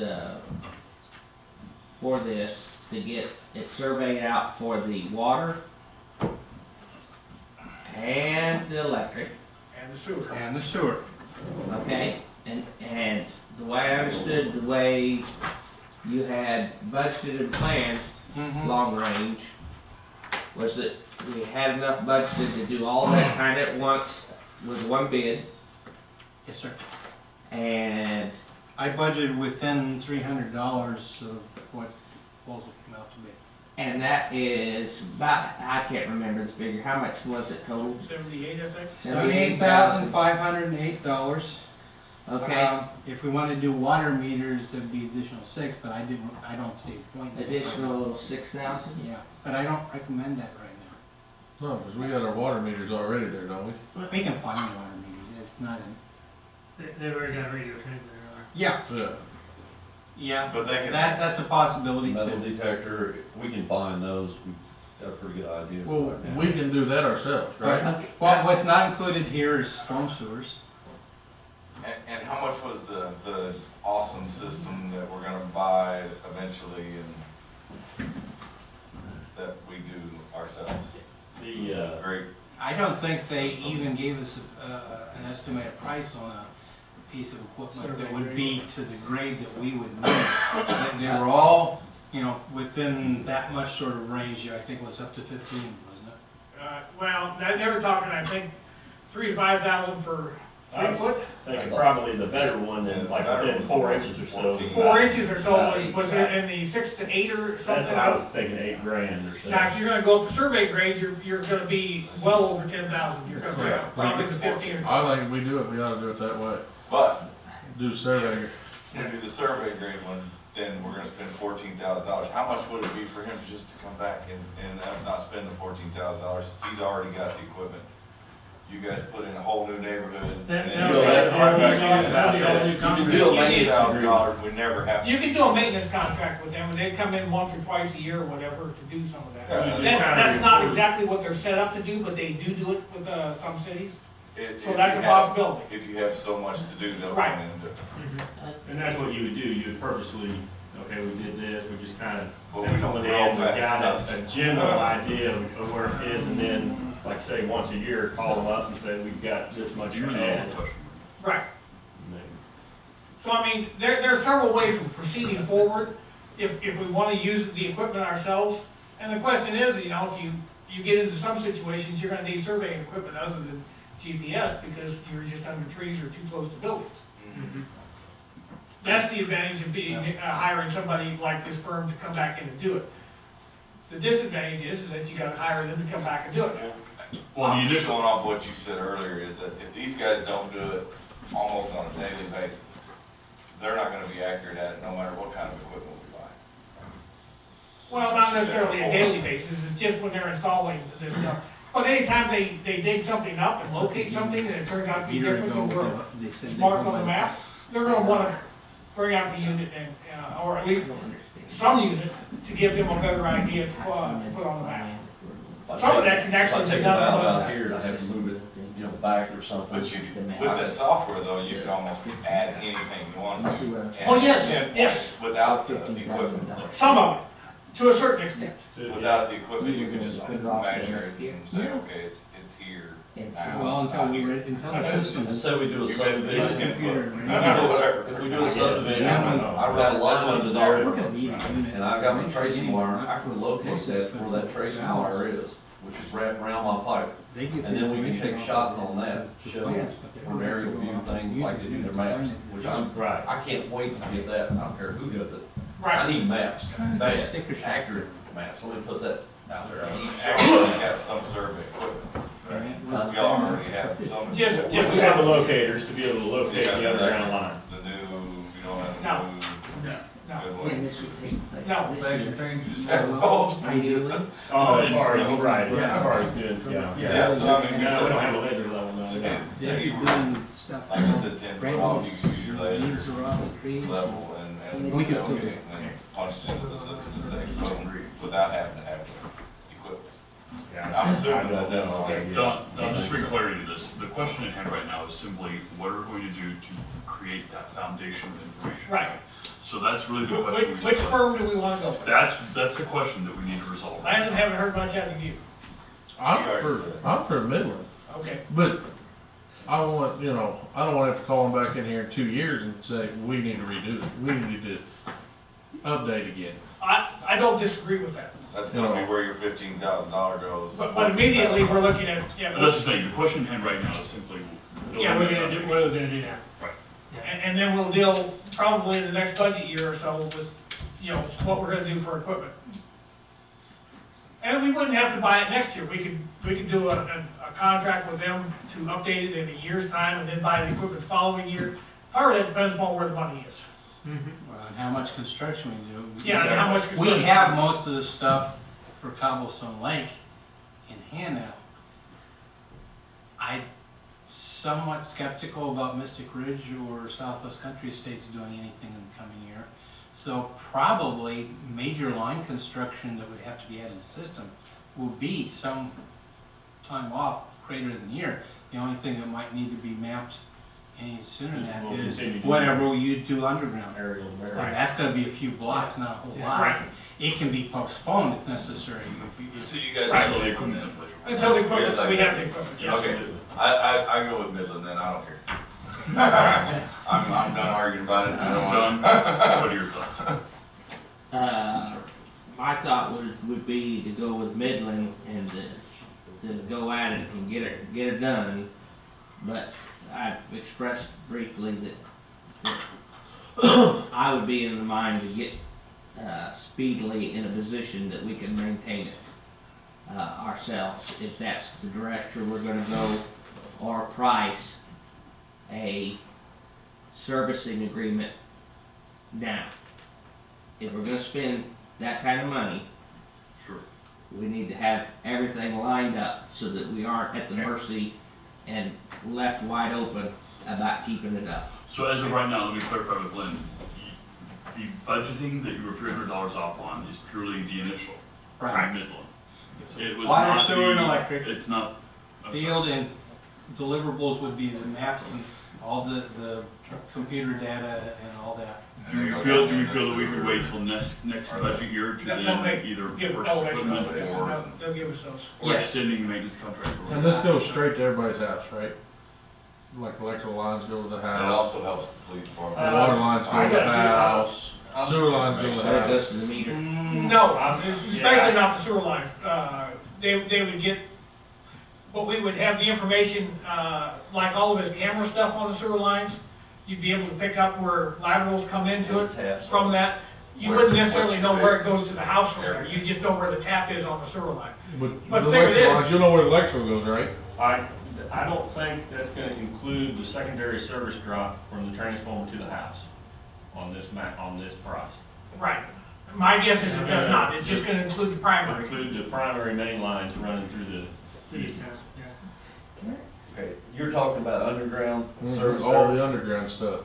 to get it surveyed out for the water and the electric, And the sewer. And the sewer. okay? And the way I understood, the way you had budgeted and planned long range, was that we had enough budgeted to do all that kind of at once with one bid, Yes, sir. and I budgeted within $300 of what proposal came out to be. and that is about, I can't remember the figure, how much was it total? 78, I think. $78,508. Okay, If we wanted to do water meters, it'd be additional 6, but I don't see a point in it. additional 6,000? Yeah, but I don't recommend that right no, because we got our water meters already there, don't we? now. We can find water meters, it's not an. They've already got radio transmitter. Yeah. Yeah. Yeah, But they can. that's a possibility Metal too. detector, we can find those, we've got a pretty good idea. Well, right now. we can do that ourselves, right? Well, what's not included here is storm sewers. And how much was the awesome system that we're gonna buy eventually and that we do ourselves? The, Great. I don't think they even gave us an estimated price on a piece of equipment that would be to the grade that we would need. They were all, within that much sort of range. I think it was up to 15, wasn't it? Well, they were talking, I think, 3,000 to 5,000 for 3 foot. thinking probably the better one than like within 4 inches or so. 4 inches or so was it in the 6 to 8 or That's something? what I was thinking, $8,000 or so. Now, if you're gonna go up the survey grade, you're gonna be well over 10,000. You're gonna be Yeah. probably the 15 or. I think if we do it, we ought to do it that way. But Do survey. we do the survey grade one, then we're gonna spend $14,000. How much would it be for him just to come back and us not spend the $14,000 since he's already got the equipment? You guys put in a whole new neighborhood. and then That- you that- go back that- in. that- You that- can do you a need- $90,000, we never have. You can do a maintenance contract with them, and they come in once or twice a year or whatever to do some of that. Yeah, That's not exactly what they're set up to do, but they do it with some cities, If so you that's a have- possibility. If you have so much to do, they'll Right. come in and do it. And that's what you would do, you would purposely, okay, we did this, we just kind of, But we pencil don't it grow in, we fast got enough. a general idea of where it is, and then, like say, once a year, call them up and say, we've got this much to add. Right. So I mean, there are several ways of proceeding forward if we want to use the equipment ourselves. And the question is, if you get into some situations, you're gonna need surveying equipment other than GPS because you're just under trees or too close to buildings. That's the advantage of hiring somebody like this firm to come back in and do it. The disadvantage is that you gotta hire them to come back and do it. Well, the I'm just initial, going off what you said earlier, is that if these guys don't do it almost on a daily basis, they're not gonna be accurate at it, no matter what kind of equipment we buy. Well, not necessarily a daily basis, it's just when they're installing this stuff. But anytime they dig something up and locate something and it turns out to be Year different ago, than we're they said they smart go on by the the map, price. they're gonna wanna bring out the unit and, or at least I don't understand. some unit to give them a better idea to put on the map. Some of that can If I actually take be a done. valve from out here and I have to move it, back or something. But with that software though, you can almost add anything you want. You see what I'm saying? Oh, yes, And yes. without the equipment. $15,000. Some of it, to a certain extent. Without the equipment, you can just measure it and say, okay, it's here now. Well, until the system. And so we do a You missed the subdivision. Computer. Whatever. If we do a subdivision, Yeah. I run a line into there, We're gonna need a unit. and I got my tracing wire, I can locate that where that tracing wire is, which is wrapped around my pipe. They get And then we can information take off shots the- on that, the show plans, but they're from aerial not view gonna things like they do their find maps, it. which I'm, Right. I can't wait to get that, I don't care who does it. I Right. need maps, bad, Sticker shock. accurate maps, let me put that out there. I need Actually, have some survey equipment. Right. We already have some. Just- We have the locators to be able to locate the underground line. The new, you don't have No. the new. No. good When one. this would take place. No. this year. You just have those. Ideally. Oh, as far as, right, as far as doing, Yeah, so I mean, No, we don't have a laser level, no. They're doing stuff. Like I said, 10 foot off, you can use your laser Leaves are off the trees. level and We can still do tailgate it. and then punched into the system and say, boom, without having to have the equipment. I'm assuming that that's already. Don, just for clarity to this, the question at hand right now is simply, what are we going to do to create that foundation of information? Right. So that's really the question. Which firm do we want to go with? That's the question that we need to resolve. Landon, haven't heard much out of you. I'm for Midland, Okay. but I want, you know, I don't want to have to call them back in here in 2 years and say, we need to redo it, we need to update again. I don't disagree with that. That's gonna be where your $15,000 goes. But immediately, we're looking at, But that's the thing, the question at hand right now is simply. yeah, what are we gonna do now? Right. And then we'll deal probably in the next budget year or so with, you know, what we're gonna do for equipment. And we wouldn't have to buy it next year. We could do a contract with them to update it in a year's time and then buy the equipment the following year. Part of that depends upon where the money is. Well, and how much construction we do. Yeah, and how much We construction. have most of the stuff for Cobblestone Lake in hand now. I'm somewhat skeptical about Mystic Ridge or Southwest Country Estates doing anything in the coming year. So probably major line construction that would have to be added to the system will be some time off greater than a year. The only thing that might need to be mapped any sooner than that We'll is continue to whatever you do underground. Aerial, And that's gonna be a few blocks, not a whole lot. Right. It can be postponed if necessary. So you guys. Right, well, the equipment's in place. Until the equipment, we have the equipment, yes. Okay, I go with Midland then, I don't care. I'm done arguing about it, I don't John, want. what are your thoughts? My thought would be to go with Midland and to go at it and get it done. But I've expressed briefly that I would be in the mind to get speedily in a position that we can maintain it ourselves, if that's the direction we're gonna go, or price a servicing agreement now. If we're gonna spend that kind of money, Sure. we need to have everything lined up so that we aren't at the mercy and left wide open about keeping it up. So as of right now, let me clarify with Lynn, the budgeting that you were $300 off on is purely the initial, Right. Midland. It was Water, not sewer, and the- electric. It's not. I'm sorry. Field and deliverables would be the maps and all the computer data and all that. Do we feel that we could wait till next budget year to They'll then make- either give- purchase oh, equipment They'll give us those. or Yes. extending the maintenance contract? And this goes straight to everybody's house, right? Like electrical lines go to the It house, also helps the police the department. water lines go to the house, sewer lines go to the So it house. goes to the meter. No, especially not the sewer lines. They would get, but we would have the information, like all of his camera stuff on the sewer lines. You'd be able to pick up where laterals come into it from that. You wouldn't necessarily know where it goes to the house from there. You just know where the tap is on the sewer line. But But the there it electrical is. lines, you know where the electrical goes, right? I don't think that's gonna include the secondary service drop from the transformer to the house on this on this price. Right. My guess is it does not. It's just gonna include the It primary. include the primary main lines running through the. Okay, you're talking about underground service All area. the underground stuff.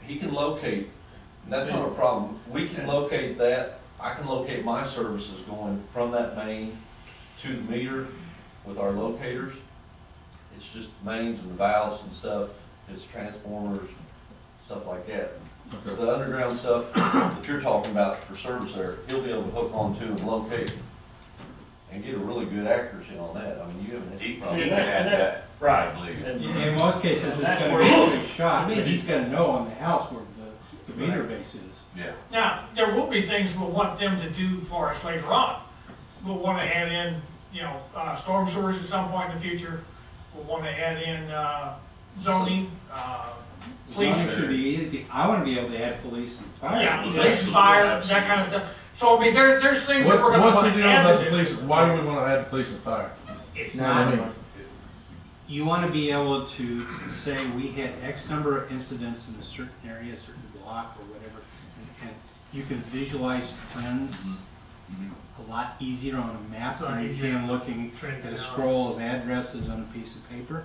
He can locate, and that's not a problem. We can locate that. I can locate my services going from that main to the meter with our locators. It's just mains and valves and stuff, it's transformers, stuff like that. Okay. The underground stuff that you're talking about for service there, he'll be able to hook onto and locate and get a really good accuracy on that. I mean, you haven't. He can add that, Right. I believe. In most cases, it's That's gonna where- be a shot, but he's gonna know on the house where the meter base is. Yeah. Now, there will be things we'll want them to do for us later on. We'll wanna add in, you know, storm sewers at some point in the future. We'll wanna add in, zoning, police. Zoning should be easy. I wanna be able to add police and fire. Yeah, police and fire, that kind of stuff. So, I mean, there's things that we're gonna What's the wanna deal add about to the this. police, why do we wanna add police and fire? It's You know what I not, mean? you wanna be able to say, we had X number of incidents in a certain area, a certain block or whatever, and you can visualize trends a lot easier on a map It's a lot than you easier. can looking Trends at a analysis. scroll of addresses on a piece of paper.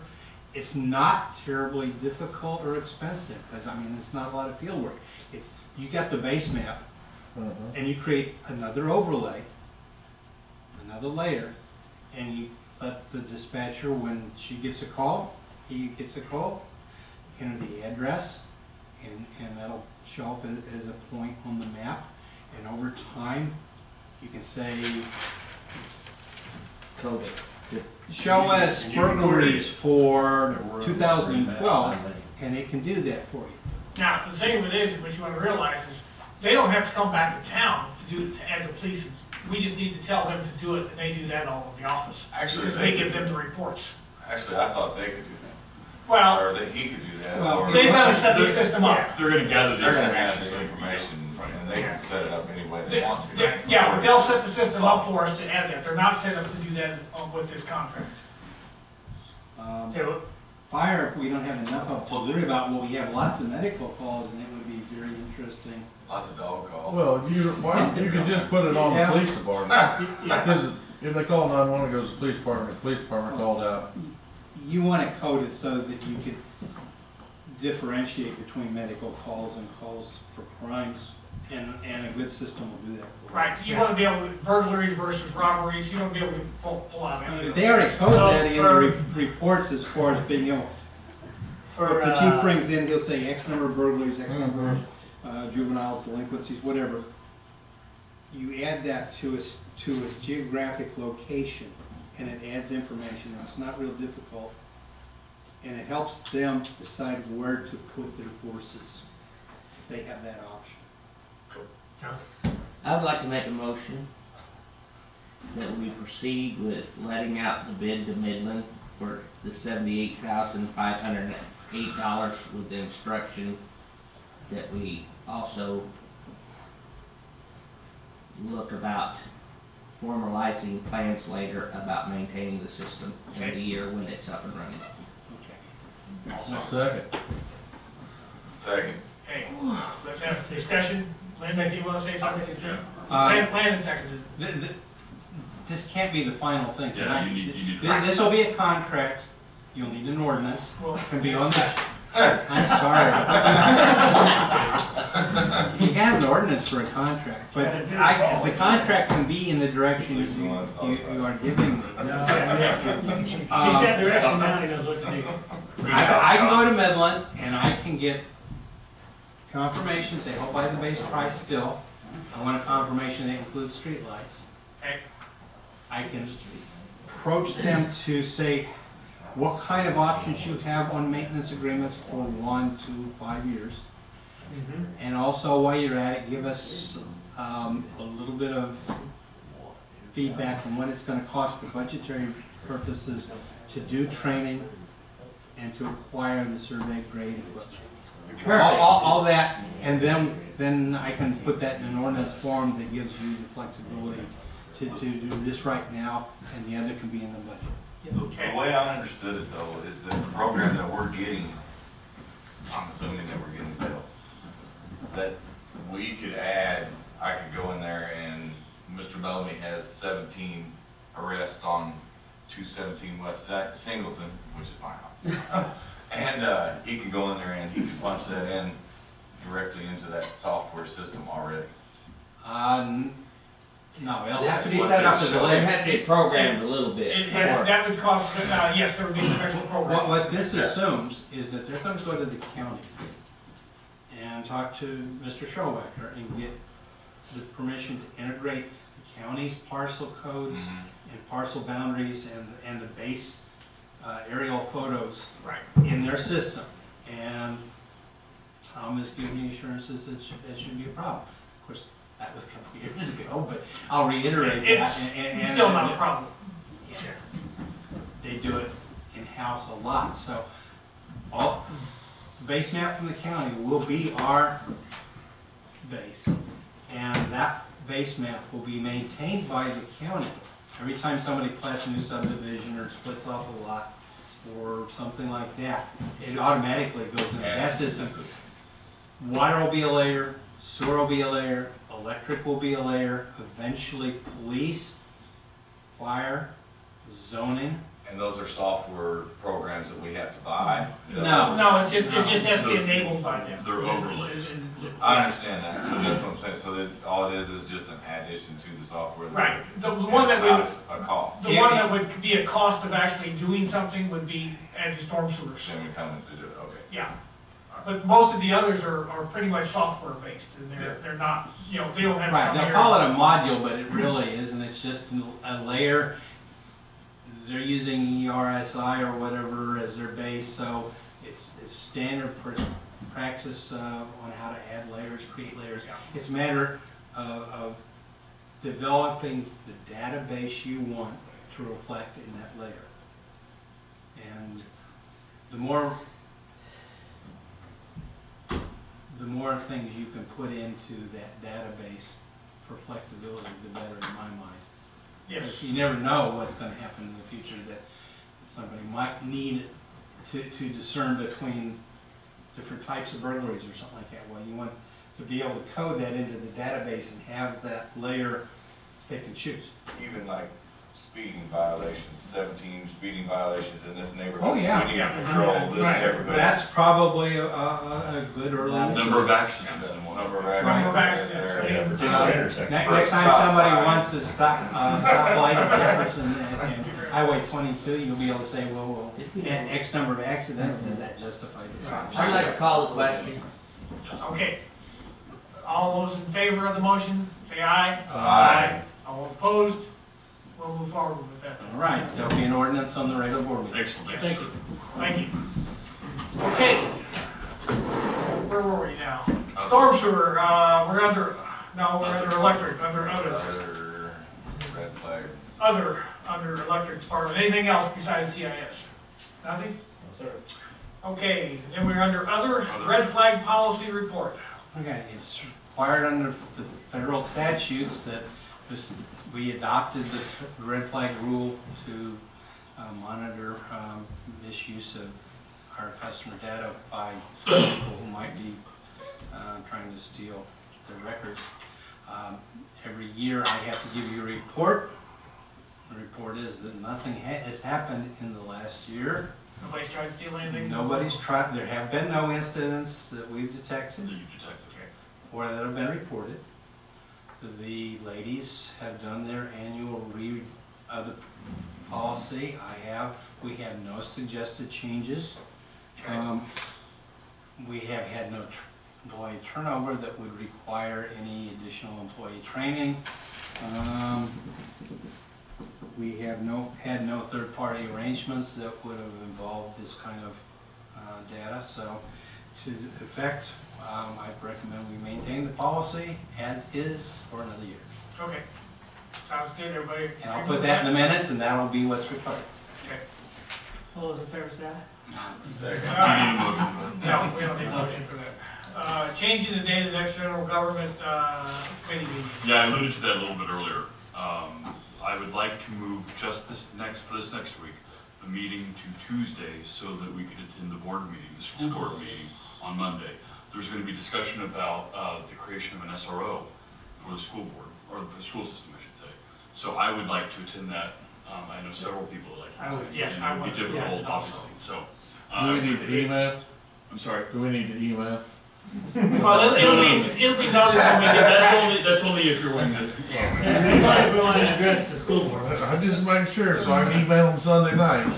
it's not terribly difficult or expensive, because I mean, it's not a lot of field work. It's, you got the base map, and you create another overlay, another layer, and you let the dispatcher, when she gets a call, he gets a call, enter the address, and that'll show up as a point on the map. And over time, you can say, Code it. show us burglaries for 2012, and it can do that for you. Now, the thing with it is, what you want to realize is, they don't have to come back to town to add the police. We just need to tell them to do it, and they do that all in the office. Actually, Because they give them the reports. Actually, I thought they could do that. Well, Or that he could do that. Well, or they've got to set the system up. They're gonna gather the they're gonna have this information. information, and they can set it up any way they want to. Yeah, but they'll set the system up for us to add that. They're not set up to do that with this contract. Fire, we don't have enough of to learn about. Well, we have lots of medical calls, and it would be very interesting. Lots of dog calls. Well, you could just put it on the Yeah. police department. Because if they call 911, it goes to the police department called out. You want to code it so that you could differentiate between medical calls and calls for crimes, and a good system will do that for you. Right, you want to be able to, burglaries versus robberies, you don't be able to pull out any of They those. already code that in the reports as far as being able, For, what the chief brings in, he'll say X number of burglaries, X number of juvenile delinquencies, whatever. You add that to a geographic location, and it adds information, and it's not real difficult. And it helps them decide where to put their forces. They have that option. I would like to make a motion that we proceed with letting out the bid to Midland for the $78,508 with the instruction that we also look about formalizing plans later about maintaining the system in the year when it's up and running. Second. Second. Hey, let's have a discussion. Linda, do you want to say something too? Uh, Plan and seconded. This can't be the final thing Yeah, tonight. you need to. This will be a contract. You'll need an ordinance. Well, It can be on that. I'm sorry. You have an ordinance for a contract, but the contract can be in the direction you are giving me. he's got direction now, he knows what to do. I can go to Midland and I can get confirmation, say, oh, by the base price still. I want a confirmation that includes streetlights. Okay. I can approach them to say what kind of options you have on maintenance agreements for 1 to 5 years. And also, while you're at it, give us a little bit of feedback on what it's going to cost for budgetary purposes to do training and to acquire the survey grade equipment. All that, and then I can put that in an ordinance form that gives you the flexibility to do this right now, and the other can be in the budget. The way I understood it though, is that the program that we're getting, I'm assuming that we're getting still, that we could add, I could go in there and Mr. Bellamy has 17 arrests on 217 West Singleton, which is my house. And he can go in there and he can punch that in directly into that software system already. No, it'll have to be set up as a It layer. had to be programmed a little bit. That would cost, yes, there would be some extra program. What this assumes is that they're going to go to the county and talk to Mr. Schowacker and get the permission to integrate the county's parcel codes and parcel boundaries and the base aerial photos in their system. And Tom has given me assurances that that shouldn't be a problem. Of course, that was a couple years ago, but I'll reiterate that. It's still not a problem. Yeah. They do it in-house a lot, so all the base map from the county will be our base, and that base map will be maintained by the county. Every time somebody plants a new subdivision or splits off a lot or something like that, it automatically goes into that system. Water will be a layer, sewer will be a layer, electric will be a layer, eventually police, fire, zoning, And those are software programs that we have to buy? No. No, it just has to be enabled by them. They're overlays. I understand that, but that's what I'm saying, so that all it is just an addition to the software. Right, the And one that it's would, not a cost. the one that would be a cost of actually doing something would be adding storm sewers. Then we come in to do it, okay. Yeah, but most of the others are pretty much software based, and they're not, you know, they don't have to Right, come they'll here. call it a module, but it really isn't, it's just a layer. They're using ERSI or whatever as their base, so it's standard practice on how to add layers, create layers. It's a matter of developing the database you want to reflect in that layer. And the more things you can put into that database for flexibility, the better in my mind. Yes, You never know what's going to happen in the future, that somebody might need to discern between different types of burglaries or something like that. Well, you want to be able to code that into the database and have that layer pick and choose. Even like speeding violations, 17 speeding violations in this neighborhood. Oh, yeah. We need to control this Right. neighborhood. That's probably a good early Number of accidents and what. Number of Number of accidents. accidents. Yeah, particular intersection. Next time somebody wants to stop light at Jefferson and Highway 22, you'll be able to say, well, at X number of accidents, does that justify the cost? I'd like to call the question. okay. All those in favor of the motion, say aye. Aye. All opposed, we'll move forward with that. All right, there'll be an ordinance on the regular board meeting. Excellent. Thank you. Thank you. Okay. Where were we now? Storm sewer, we're under electric, under Other red flag. under electric department. Anything else besides GIS? Nothing? No, sir. Okay, then we're under other red flag policy report. Okay, it's required under the federal statutes that we adopted the red flag rule to monitor misuse of our customer data by people who might be trying to steal their records. Every year I have to give you a report. The report is that nothing has happened in the last year. Nobody's tried to steal anything? Nobody's tried, there have been no incidents that we've detected That you detected. or that have been reported. The ladies have done their annual read of the policy. We have no suggested changes. We have had no employee turnover that would require any additional employee training. We have had no third-party arrangements that would have involved this kind of data. So to effect, I recommend we maintain the policy as is for another year. Okay. Sounds good, everybody. And I'll put that in the minutes, and that'll be what's required. Okay. All those in favor say aye. You All right. need a motion for that. No, we don't need a motion for that. Changing the date of the next general government committee meeting. Yeah, I alluded to that a little bit earlier. I would like to move just for this next week, the meeting to Tuesday so that we could attend the board meeting, the school board meeting on Monday. There's going to be discussion about the creation of an SRO for the school board, or for the school system, I should say. So I would like to attend that. I know several people would like to I would, attend, yes, and I it would be would, difficult, yeah, obviously, so. Do we need to email? I'm sorry. Do we need to email? Well, it'll be noted when we get back. That's only if you're willing to. That's only if we want to address the school board. I just make sure so I can email them Sunday night.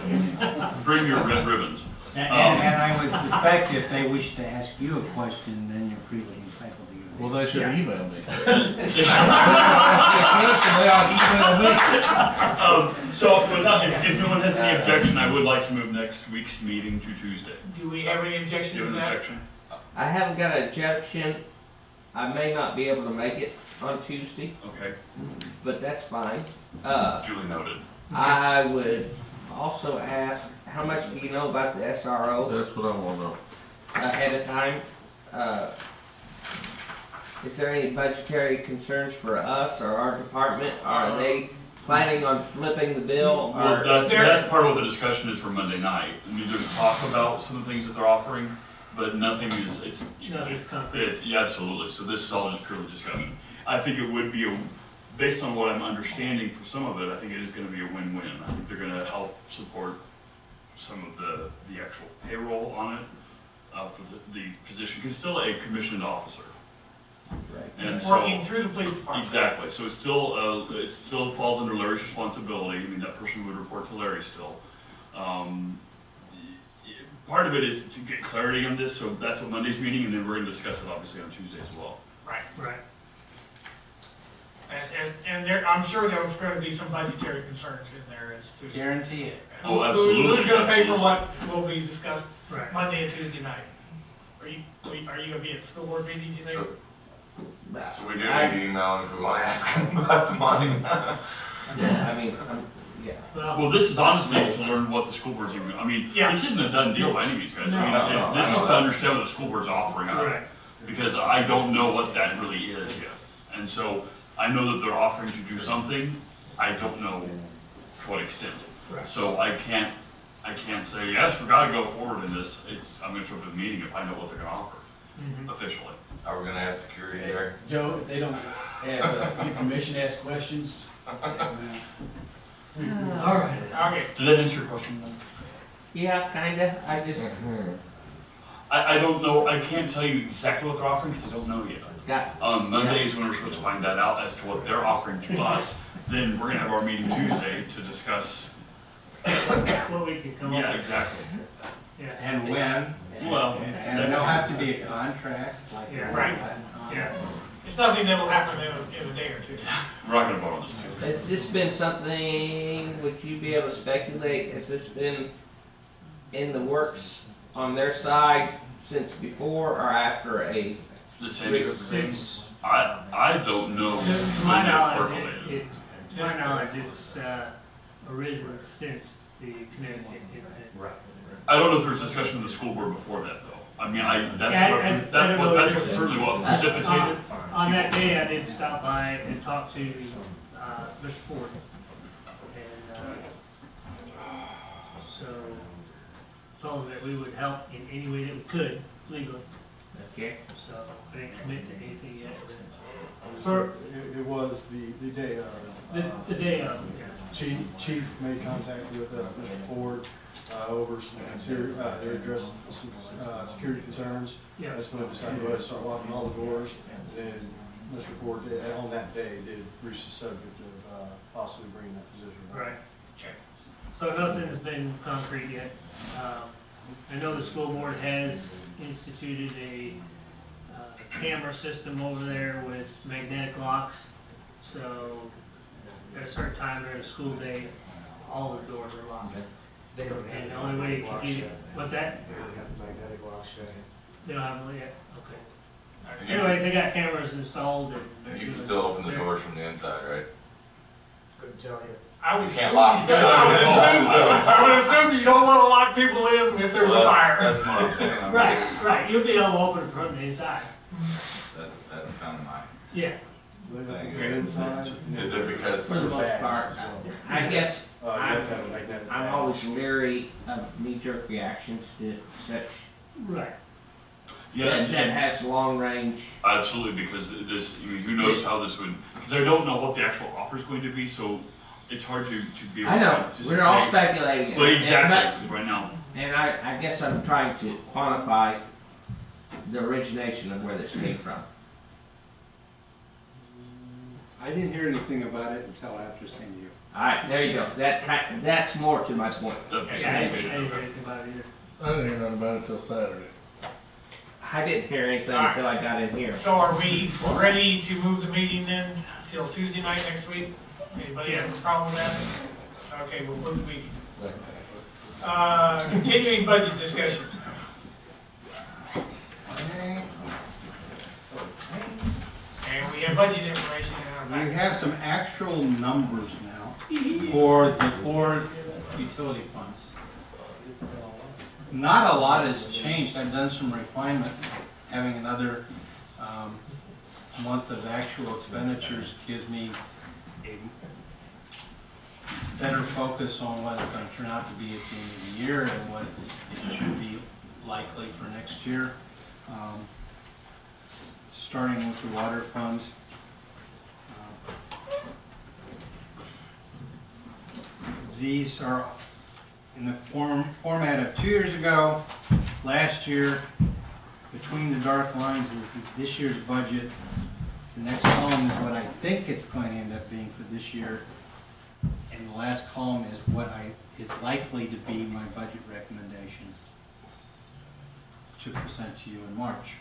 Bring your red ribbons. And I would suspect if they wish to ask you a question, then you're freely entitled to use it. Well, they should email me. So, if no one has any objection, I would like to move next week's meeting to Tuesday. Do we have any Do objections you to have an that? objection? I haven't got an objection. I may not be able to make it on Tuesday, Okay, but that's fine. duly noted. I would also ask, how much do you know about the SRO That's what I want to know. ahead of time? Is there any budgetary concerns for us or our department? Are they planning on flipping the bill? Well, Or that's part of what the discussion is for Monday night. I mean, there's talk about some of the things that they're offering, but nothing is, Nothing's concrete. yeah, absolutely. So this is all just purely discussion. I think it would be based on what I'm understanding from some of it, I think it is gonna be a win-win. I think they're gonna help support some of the actual payroll on it, for the position, because it's still a commissioned officer. Right. And so, Working through the police department. exactly, so it still falls under Larry's responsibility. I mean, that person would report to Larry still. Part of it is to get clarity on this, so that's what Monday's meeting, and then we're gonna discuss it obviously on Tuesday as well. Right. Right. And there, I'm sure there was gonna be some budgetary concerns in there as to. Guarantee it. Oh, absolutely, Who's gonna pay for absolutely. what will be discussed Right. Monday and Tuesday night? Are you gonna be at the school board meeting, do you think? So we do need to email them if we wanna ask them about the money. Yeah, I mean, yeah. Well, this is honestly to learn what the school board's even, I mean, Yeah. this isn't a done deal by any means, guys. I mean, No, this I is know to that. understand what the school board's offering up. Right. Because I don't know what that really is yet. And so I know that they're offering to do something, I don't know to what extent. Right. So I can't say, yes, we gotta go forward in this. I'm gonna show up at the meeting if I know what they're gonna offer Mhm. officially. Are we gonna have security there? Joe, if they don't have, get permission to ask questions. All right. Okay. Did that answer your question then? Yeah, kinda, I just I don't know, I can't tell you exactly what they're offering because I don't know yet. got, Monday is when we're supposed to find that out as to what they're offering to us. Then we're gonna have our meeting Tuesday to discuss. What we can come up with. Yeah, exactly. Yeah. And when, Well, and there'll have to be a contract, like. Yeah. Right. Yeah. It's nothing that will happen in a day or two. we're not gonna vote on this Tuesday. has this been something, would you be able to speculate, has this been in the works on their side since before or after a, The same. Since, I don't know. to when my they knowledge, percolated. to my knowledge, it's arisen since the Connecticut incident. I don't know if there was discussion with the school board before that though. I mean, Yeah, I don't know that's either. what certainly what precipitated. On that day, I did stop by and talk to Mr. Ford. And so told him that we would help in any way that we could legally. okay? So I didn't commit to anything yet. It was the day of. The day of, Chief made contact with Mr. Ford over some they addressed some security concerns. yeah. That's when I decided to go ahead and start locking all the doors. And Mr. Ford, on that day, did reach the subject of possibly bringing that position. Right. So nothing's been concrete yet. I know the school board has instituted a camera system over there with magnetic locks. So at a certain time during the school day, all the doors are locked. They don't have. And the only way you can get it, what's that? They don't have magnetic locks yet. They don't have them yet? Okay. Anyways, they got cameras installed and. You can still open the doors from the inside, right? Couldn't tell you. I would You assume, can't lock. I would assume you don't want to lock people in if there's a fire. That's what I'm saying. I mean, Right, you'll be able to open it from the inside. That's kind of my, Yeah. Inside. is it because? For the most part, I guess You have to have a magnetic. I'm always leery of knee-jerk reactions to such, Right. that Yeah, has long range. absolutely, because this, I mean, who knows how this would, because I don't know what the actual offer is going to be, so it's hard to be able to. I know, we're all anticipate. speculating. Well, and- exactly, 'cause right now, And I guess I'm trying to quantify the origination of where this came from. I didn't hear anything about it until after seeing you. All right, there you go. That's more to my point. the I percentage didn't made it. hear anything about it either. I didn't hear nothing about it until Saturday. I didn't hear anything until I got in here. So are we ready to move the meeting then till Tuesday night next week? Anybody have a problem with that? Okay, we'll move the meeting. Continuing budget discussion. And we have budget information in our We packet. have some actual numbers now for the 4 utility funds. Not a lot has changed. I've done some refinement. Having another month of actual expenditures gives me a better focus on what it's going to turn out to be at the end of the year and what it should be likely for next year. Starting with the water funds. these are in the format of 2 years ago. Last year, between the dark lines is this year's budget. The next column is what I think it's going to end up being for this year. And the last column is what is likely to be my budget recommendations to present to you in March.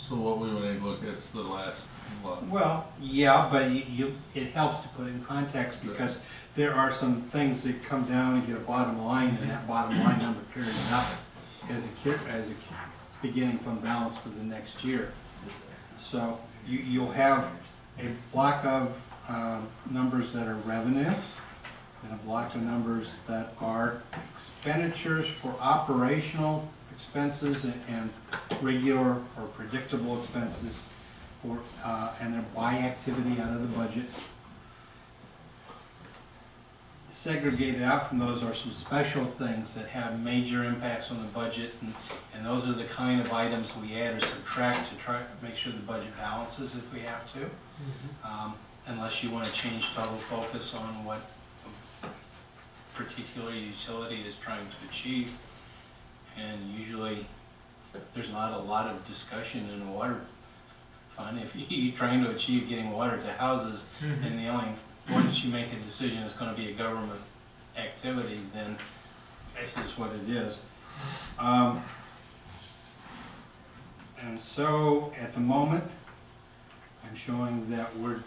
So what we would look at is the last one. Well, yeah, but it helps to put it in context because there are some things that come down and get a bottom line, and that bottom line number carries up as a beginning fund balance for the next year. So you'll have a block of numbers that are revenue and a block of numbers that are expenditures for operational expenses and regular or predictable expenses for, and they're by activity out of the budget. Segregated out from those are some special things that have major impacts on the budget, and those are the kind of items we add or subtract to try to make sure the budget balances if we have to. Unless you want to change total focus on what a particular utility is trying to achieve. And usually there's not a lot of discussion in the water fund. If you're trying to achieve getting water to houses, and the only once you make a decision it's going to be a government activity, then this is what it is. And so at the moment, I'm showing that we're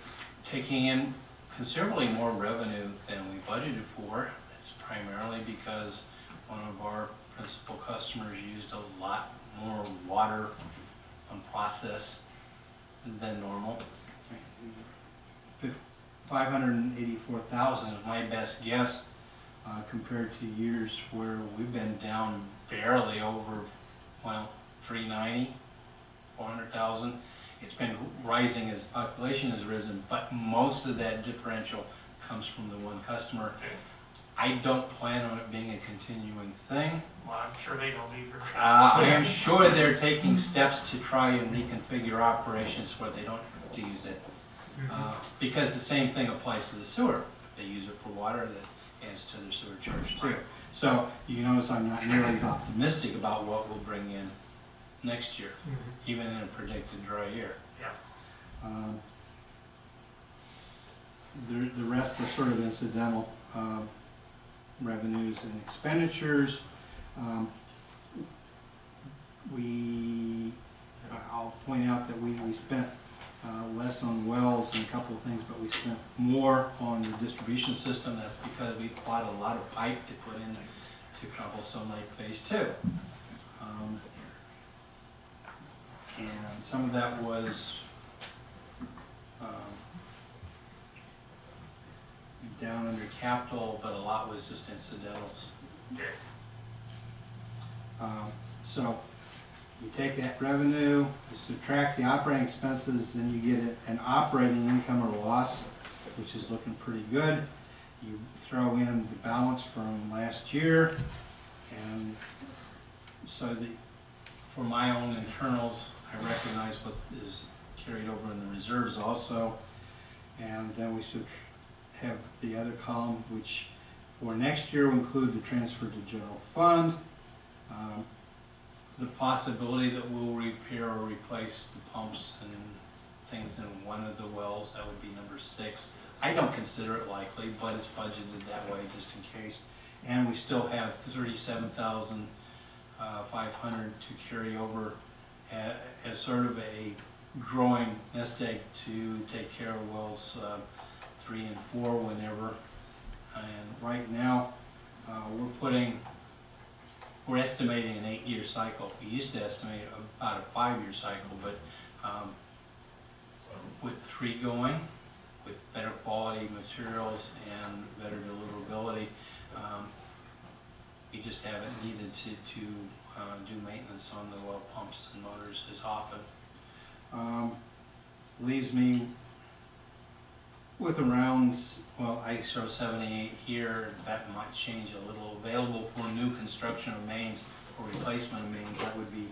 taking in considerably more revenue than we budgeted for. That's primarily because one of our principal customers used a lot more water on process than normal. 584,000 is my best guess compared to years where we've been down barely over, well, 390, 400,000. It's been rising as population has risen, but most of that differential comes from the one customer. I don't plan on it being a continuing thing. Well, I'm sure they don't either. I am sure they're taking steps to try and reconfigure operations where they don't have to use it. Because the same thing applies to the sewer. If they use it for water, that adds to their sewer charge too. So you notice I'm not nearly as optimistic about what we'll bring in next year, even in a predicted dry year. Yeah. The rest are sort of incidental revenues and expenditures. I'll point out that we spent less on wells and a couple of things, but we spent more on the distribution system. That's because we bought a lot of pipe to put in to Cobblestone Lake Phase 2. And some of that was down under capital, but a lot was just incidentals. So you take that revenue, you subtract the operating expenses, and you get an operating income or loss, which is looking pretty good. You throw in the balance from last year, and so for my own internals, I recognize what is carried over in the reserves also, and then we have the other column, which for next year will include the transfer to general fund, the possibility that we'll repair or replace the pumps and things in one of the wells. That would be number 6. I don't consider it likely, but it's budgeted that way just in case. And we still have 37,500 to carry over as sort of a growing nest egg to take care of wells 3 and 4 whenever. And right now, we're estimating an 8-year cycle. We used to estimate about a 5-year cycle, but with 3 going, with better quality materials and better deliverability, we just haven't needed to do maintenance on the well pumps and motors as often. Leaves me with around, well, I show 78 here. That might change a little. Available for new construction of mains or replacement of mains. That would be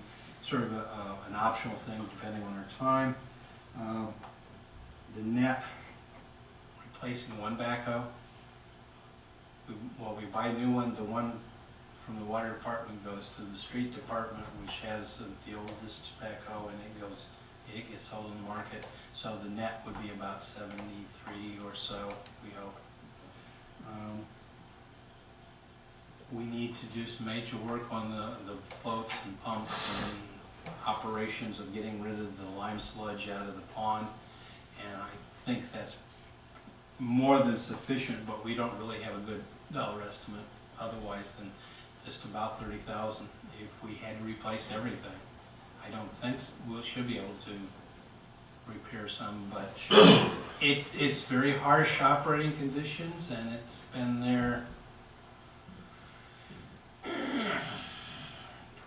sort of an optional thing depending on our time. The net replacing one backhoe we buy a new one, the one from the water department goes to the street department, which has the oldest backhoe, and it gets sold in the market. So the net would be about 73 or so, we hope. We need to do some major work on the floats and pumps and operations of getting rid of the lime sludge out of the pond. And I think that's more than sufficient, but we don't really have a good dollar estimate otherwise than just about 30,000 if we had to replace everything. I don't think we should be able to repair some, but it's very harsh operating conditions, and it's been there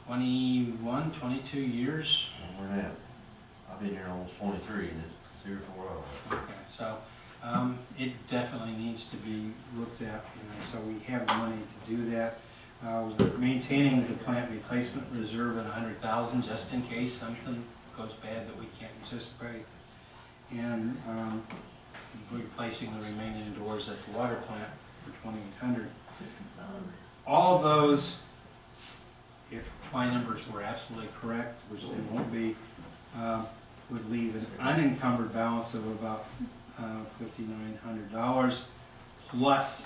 21, 22 years. We're now, I've been here almost 23 and it's 0 for a while. Okay, so it definitely needs to be looked at, so we have money to do that. We're maintaining the plant replacement reserve at 100,000 just in case something goes bad that we can't anticipate. And replacing the remaining doors at the water plant for 2,800. All those, if my numbers were absolutely correct, which they won't be, would leave an unencumbered balance of about $5,900 plus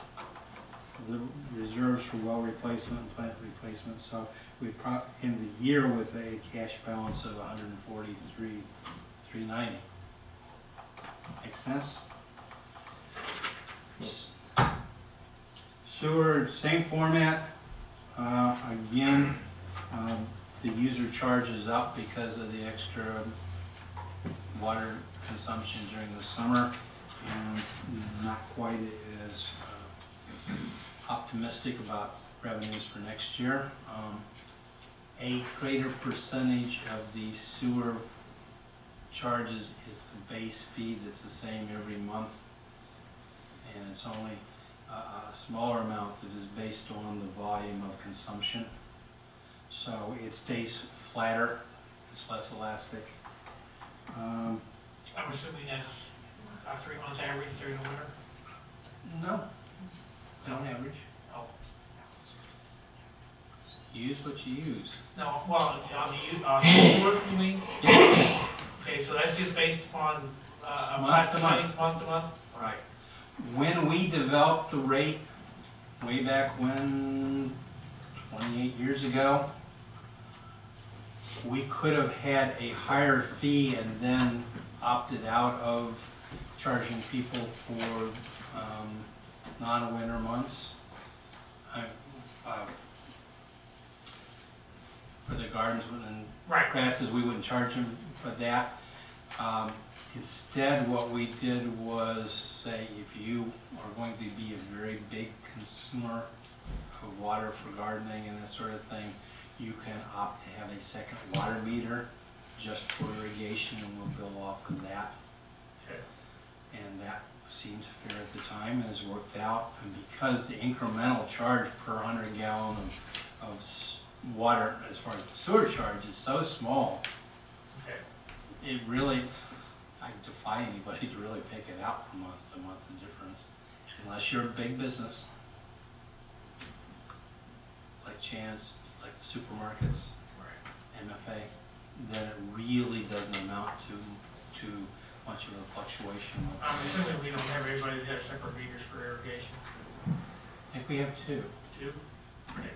the reserves for well replacement and plant replacement. So we end the year with a cash balance of $143,390. Make sense? Sewer, same format. Again, the user charge is up because of the extra water consumption during the summer, and not quite as optimistic about revenues for next year. A greater percentage of the sewer charges is the base fee that's the same every month, and it's only a smaller amount that is based on the volume of consumption. So it stays flatter, it's less elastic. I'm assuming that's a 3-month average during the winter? No, on average. Oh. Use what you use. No, well, on the sewer, you mean? Okay, so that's just based upon a Month to month. month to month? Right. When we developed the rate, way back when, 28 years ago, we could have had a higher fee and then opted out of charging people for non-winter months. For the gardens and grasses, we wouldn't charge them for that. Instead, what we did was say, if you are going to be a very big consumer of water for gardening and that sort of thing, you can opt to have a second water meter just for irrigation, and we'll bill off of that. Okay. And that seems fair at the time and has worked out. And because the incremental charge per 100 gallon of water, as far as the sewer charge, is so small, Okay. it really, I defy anybody to really pick it out from month to month, the difference, unless you're a big business, like Chan's, like the supermarkets, MFA, then it really doesn't amount to much of a fluctuation. I'm assuming we don't have everybody that has separate meters for irrigation. I think we have two. Two? Okay.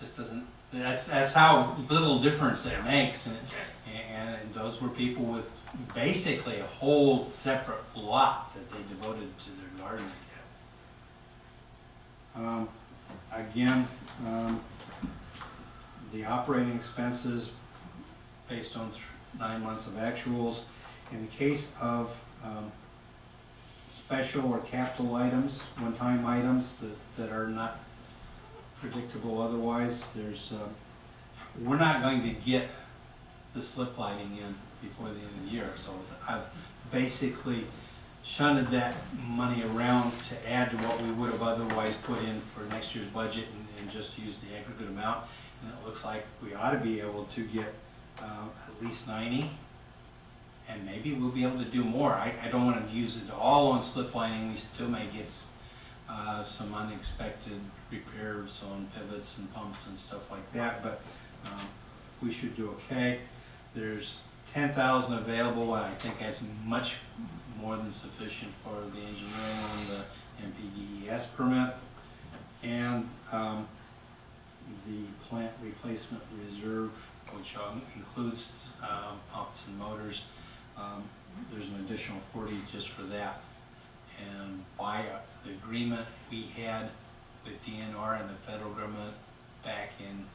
Just doesn't, that's how little difference it makes, and Okay. and those were people with basically a whole separate lot that they devoted to their gardening. Again, the operating expenses based on 9 months of actuals. In the case of special or capital items, one-time items that are not predictable otherwise, there's we're not going to get the slip lighting in before the end of the year, so I've basically shunted that money around to add to what we would have otherwise put in for next year's budget, and just use the aggregate amount. And it looks like we ought to be able to get at least 90, and maybe we'll be able to do more. I don't want to use it all on slip lining. We still may get some unexpected repairs on pivots and pumps and stuff like that, but we should do okay. There's 10,000 available, and I think that's much more than sufficient for the engineering on the MPDES permit. And the plant replacement reserve, which includes pumps and motors, there's an additional 40 just for that. And by the agreement we had with DNR and the federal government back in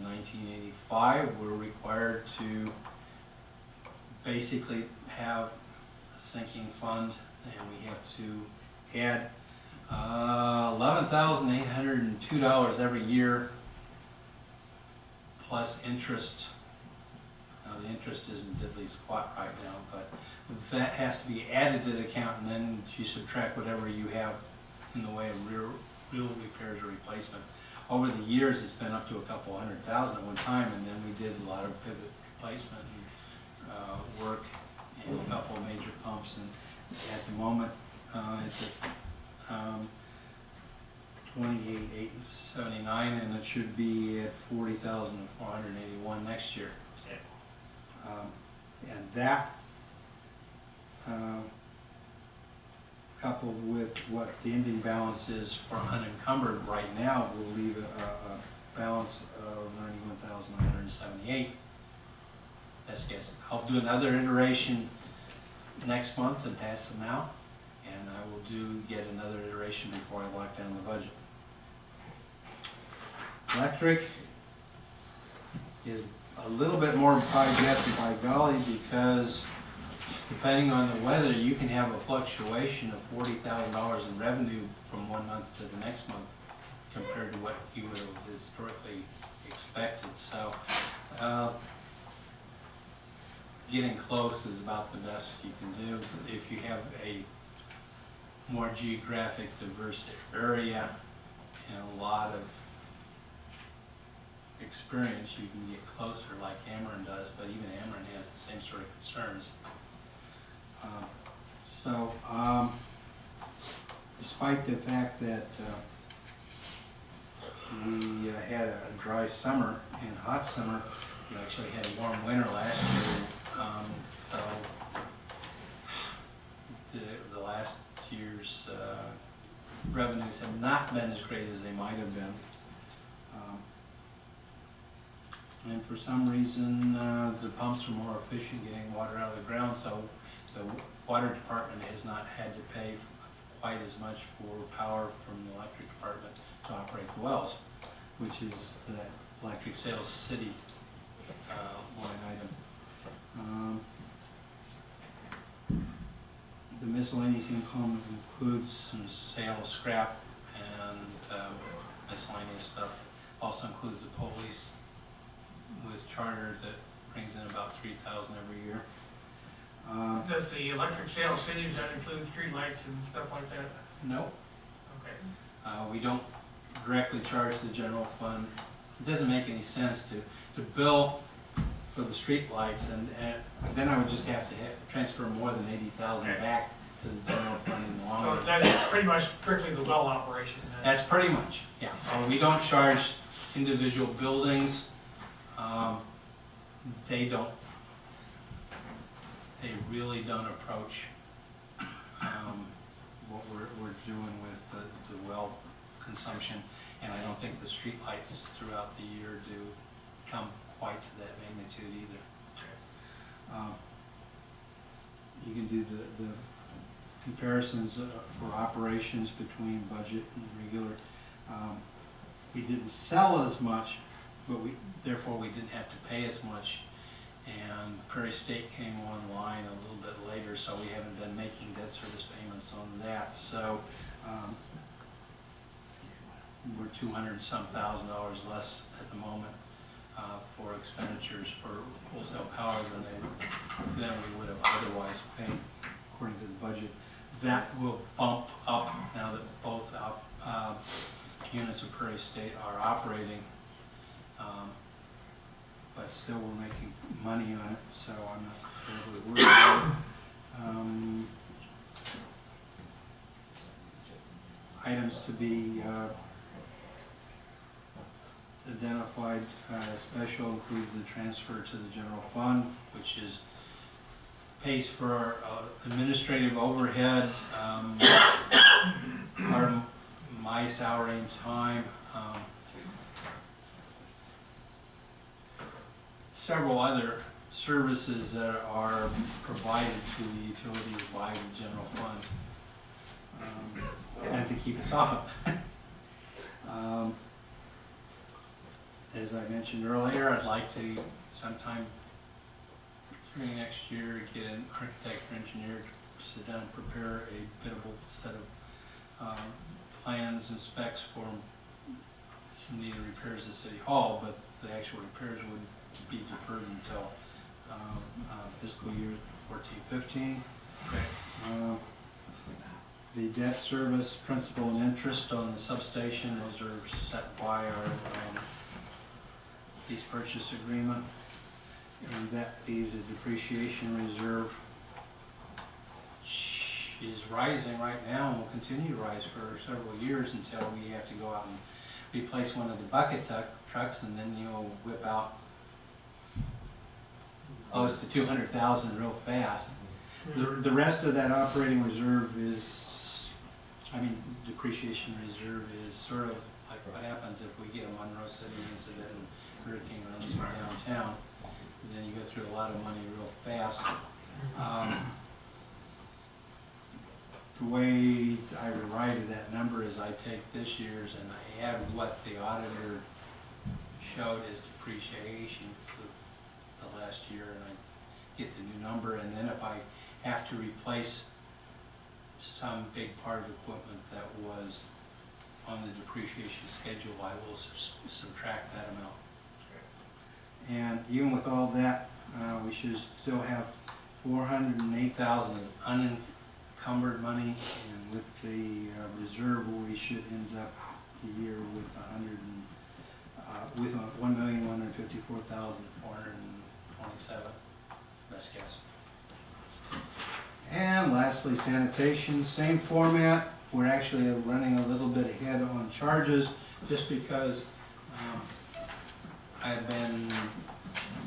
1985, we're required to basically have a sinking fund, and we have to add $11,802 every year plus interest. Now the interest isn't diddly squat right now, but that has to be added to the account, and then you subtract whatever you have in the way of real repairs or replacement. Over the years, it's been up to a couple $100,000 at one time, and then we did a lot of pivot replacement work and a couple of major pumps. And at the moment, it's at 28,879, and it should be at 40,481 next year. And that, coupled with what the ending balance is for unencumbered right now, will leave a balance of 91,978. Best guess. I'll do another iteration next month and pass them out, and I will get another iteration before I lock down the budget. Electric is a little bit more pie guessing by golly, because depending on the weather, you can have a fluctuation of $40,000 in revenue from one month to the next month compared to what you would have historically expected. So getting close is about the best you can do. If you have a more geographic diverse area and a lot of experience, you can get closer like Ameren does, but even Ameren has the same sort of concerns. Despite the fact that we had a dry summer and hot summer, we actually had a warm winter last year. So the last year's revenues have not been as great as they might have been. And for some reason, the pumps are more efficient getting water out of the ground, so the water department has not had to pay quite as much for power from the electric department to operate the wells, which is the electric sales city line item. The miscellaneous income includes some sale of scrap and miscellaneous stuff. Also includes the police with charter that brings in about $3,000 every year. Does the electric sales city, does that include streetlights and stuff like that? No. Okay. We don't directly charge the general fund. It doesn't make any sense to bill for the street lights, and then I would just have to transfer more than $80,000 back to the general fund in the long run. So that's pretty much strictly the well operation then? That's pretty much, yeah. We don't charge individual buildings. They really don't approach what we're doing with the well consumption, and I don't think the street lights throughout the year do come quite to that magnitude either. You can do the comparisons for operations between budget and regular. We didn't sell as much, but therefore we didn't have to pay as much, and Prairie State came online a little bit later, so we haven't been making debt service payments on that. So we're $200-some-thousand less at the moment for expenditures for wholesale power than we would have otherwise paid according to the budget. That will bump up now that both units of Prairie State are operating. But still we're making money on it, so I'm not terribly worried about it. items to be identified special includes the transfer to the general fund, which is pays for our administrative overhead, part of my salary and time, several other services that are provided to the utilities by the general fund, and to keep us off. As I mentioned earlier, I'd like to sometime during next year get an architect or engineer to sit down and prepare a biddable set of plans and specs for some of the repairs at City Hall, but the actual repairs would be deferred until fiscal year 14-15. The debt service, principal and interest on the substation, those are set by our lease purchase agreement. And that leaves a depreciation reserve, which is rising right now and will continue to rise for several years until we have to go out and replace one of the bucket trucks, and then you'll whip out close to 200,000 real fast. The rest of that operating reserve is, depreciation reserve is sort of like what happens if we get a Monroe City incident and hurricane runs through downtown. And then you go through a lot of money real fast. The way I arrive at that number is I take this year's and I add what the auditor showed as depreciation for the last year, and I get the new number. And then if I have to replace some big part of equipment that was on the depreciation schedule, I will subtract that amount. And even with all that, we should still have $408,000 unencumbered money, and with the reserve, we should end up the year with $1,154,427. Best guess. And lastly, sanitation, same format. We're actually running a little bit ahead on charges just because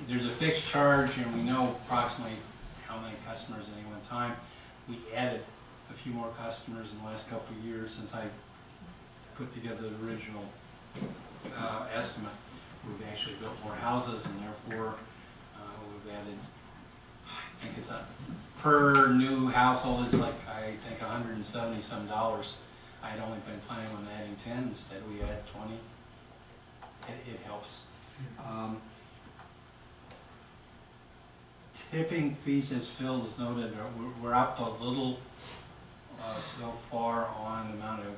there's a fixed charge and we know approximately how many customers at any one time. We added a few more customers in the last couple of years since I put together the original estimate. We've actually built more houses, and therefore we've added, I think it's per new household, it's like, I think $170 some. I had only been planning on adding 10, instead we add 20. It helps. Tipping fees, as Phil has noted, we're up a little so far on the amount of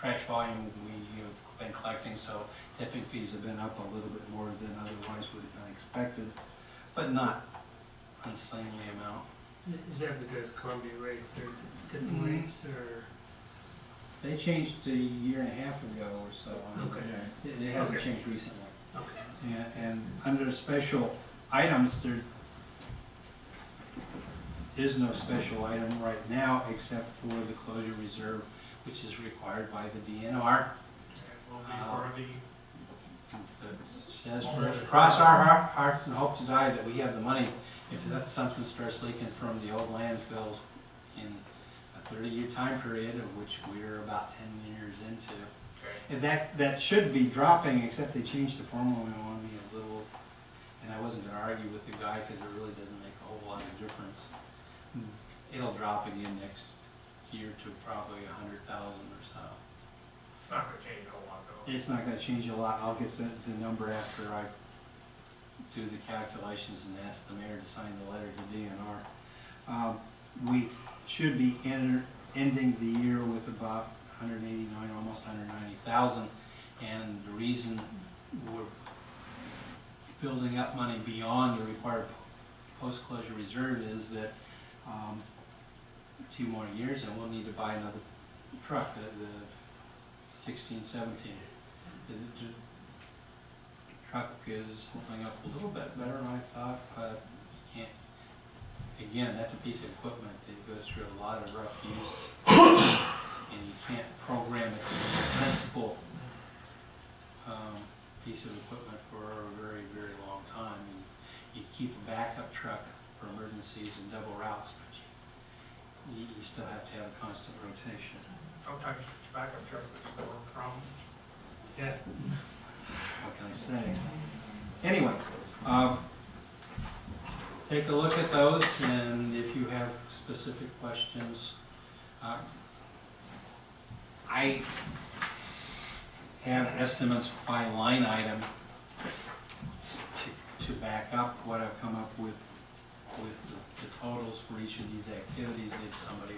trash volume we have been collecting, so tipping fees have been up a little bit more than otherwise would have been expected, but not unseemly amount. Is that because Columbia raised their tipping rates, or? They changed a year and a half ago or so. Okay. It hasn't changed recently. Okay. And under special items, there is no special item right now except for the closure reserve, which is required by the DNR. Says for us, cross our hearts and hope to die that we have the money if something starts leaking from the old landfills in a 30-year time period, of which we're about 10 years into. And that should be dropping, except they changed the formula on me a little, and I wasn't going to argue with the guy because it really doesn't make a whole lot of difference. It'll drop again next year to probably 100,000 or so. It's not going to change a whole lot, though. It's not going to change a lot. I'll get the number after I do the calculations and ask the mayor to sign the letter to DNR. We should be ending the year with about 189, almost 190,000, and the reason we're building up money beyond the required post-closure reserve is that 2 more years and we'll need to buy another truck, the 16, 17. The truck is holding up a little bit better than I thought, but you can't. Again, that's a piece of equipment that goes through a lot of rough use. and you can't program it to be a sensible piece of equipment for a very, very long time. And you keep a backup truck for emergencies and double routes, but you still have to have a constant rotation. Sometimes backup truck is more problem. Yeah. What can I say? Anyway, take a look at those, and if you have specific questions, I have estimates by line item to back up what I've come up with the totals for each of these activities if somebody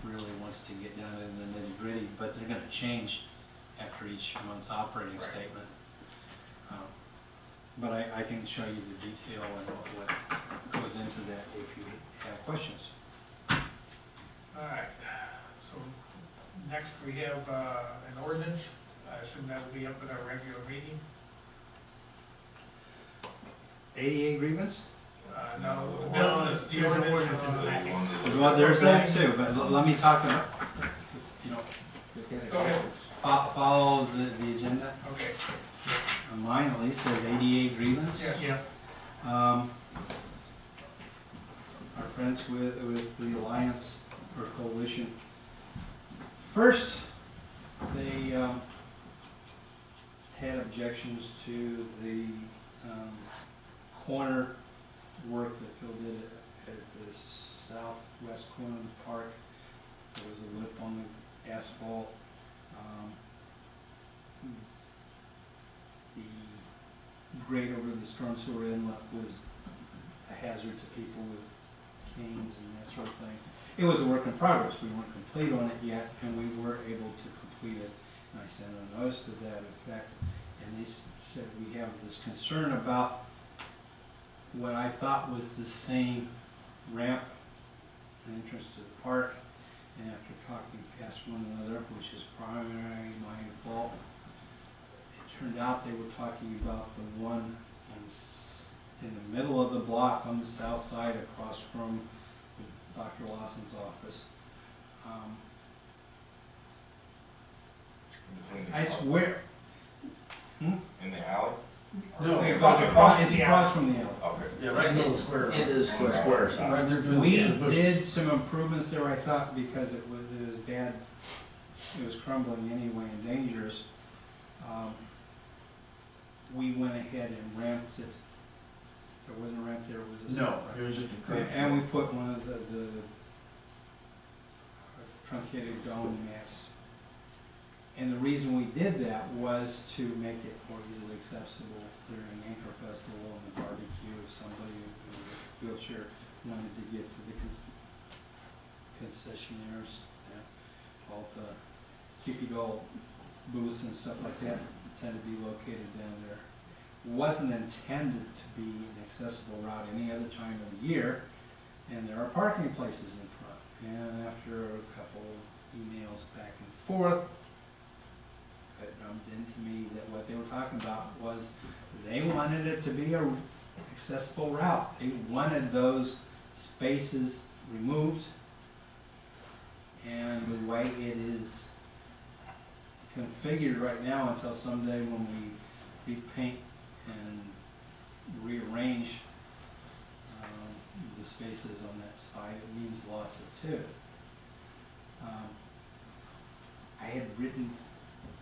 really wants to get down into the nitty gritty, but they're going to change after each month's operating statement. But I can show you the detail and what goes into that if you have questions. All right, so next we have an ordinance. I assume that will be up at our regular meeting. ADA grievance? No, the ordinance in the packet. Well, there's that too, but let me talk about, you know, Go ahead. follow the agenda. Okay. Mine at least says ADA grievance. Yes. Yep. Our friends with the Alliance or Coalition. First, they had objections to the corner work that Phil did at the southwest corner of the park. There was a lip on the asphalt. The grade over the storm sewer inlet was a hazard to people with canes and that sort of thing. It was a work in progress. We weren't complete on it yet, and we were able to complete it. And I sent a notice to that effect, and they said we have this concern about what I thought was the same ramp and entrance to the park. And after talking past one another, which is primarily my fault, it turned out they were talking about the one in the middle of the block on the south side across from Dr. Lawson's office. I swear. In the alley? No, It goes across, it's across from the alley. Okay. yeah, right in the square. Into the square. Square side. Right there between We the bushes. did some improvements there, I thought, because it was bad, it was crumbling anyway and dangerous. We went ahead and ramped it. There wasn't a ramp there, it was a. No, it was just a curve. And we put one of the truncated dome mats. And the reason we did that was to make it more easily accessible during Anchor Festival and the barbecue. If somebody with a wheelchair wanted to get to the concessionaires, all the Cupid doll booths and stuff like that tend to be located down there. Wasn't intended to be an accessible route any other time of the year, and there are parking places in front. And after a couple of emails back and forth, it rubbed into me that what they were talking about was they wanted it to be a accessible route. They wanted those spaces removed, and the way it is configured right now until someday when we repaint and rearrange the spaces on that side, it means loss of two. I had written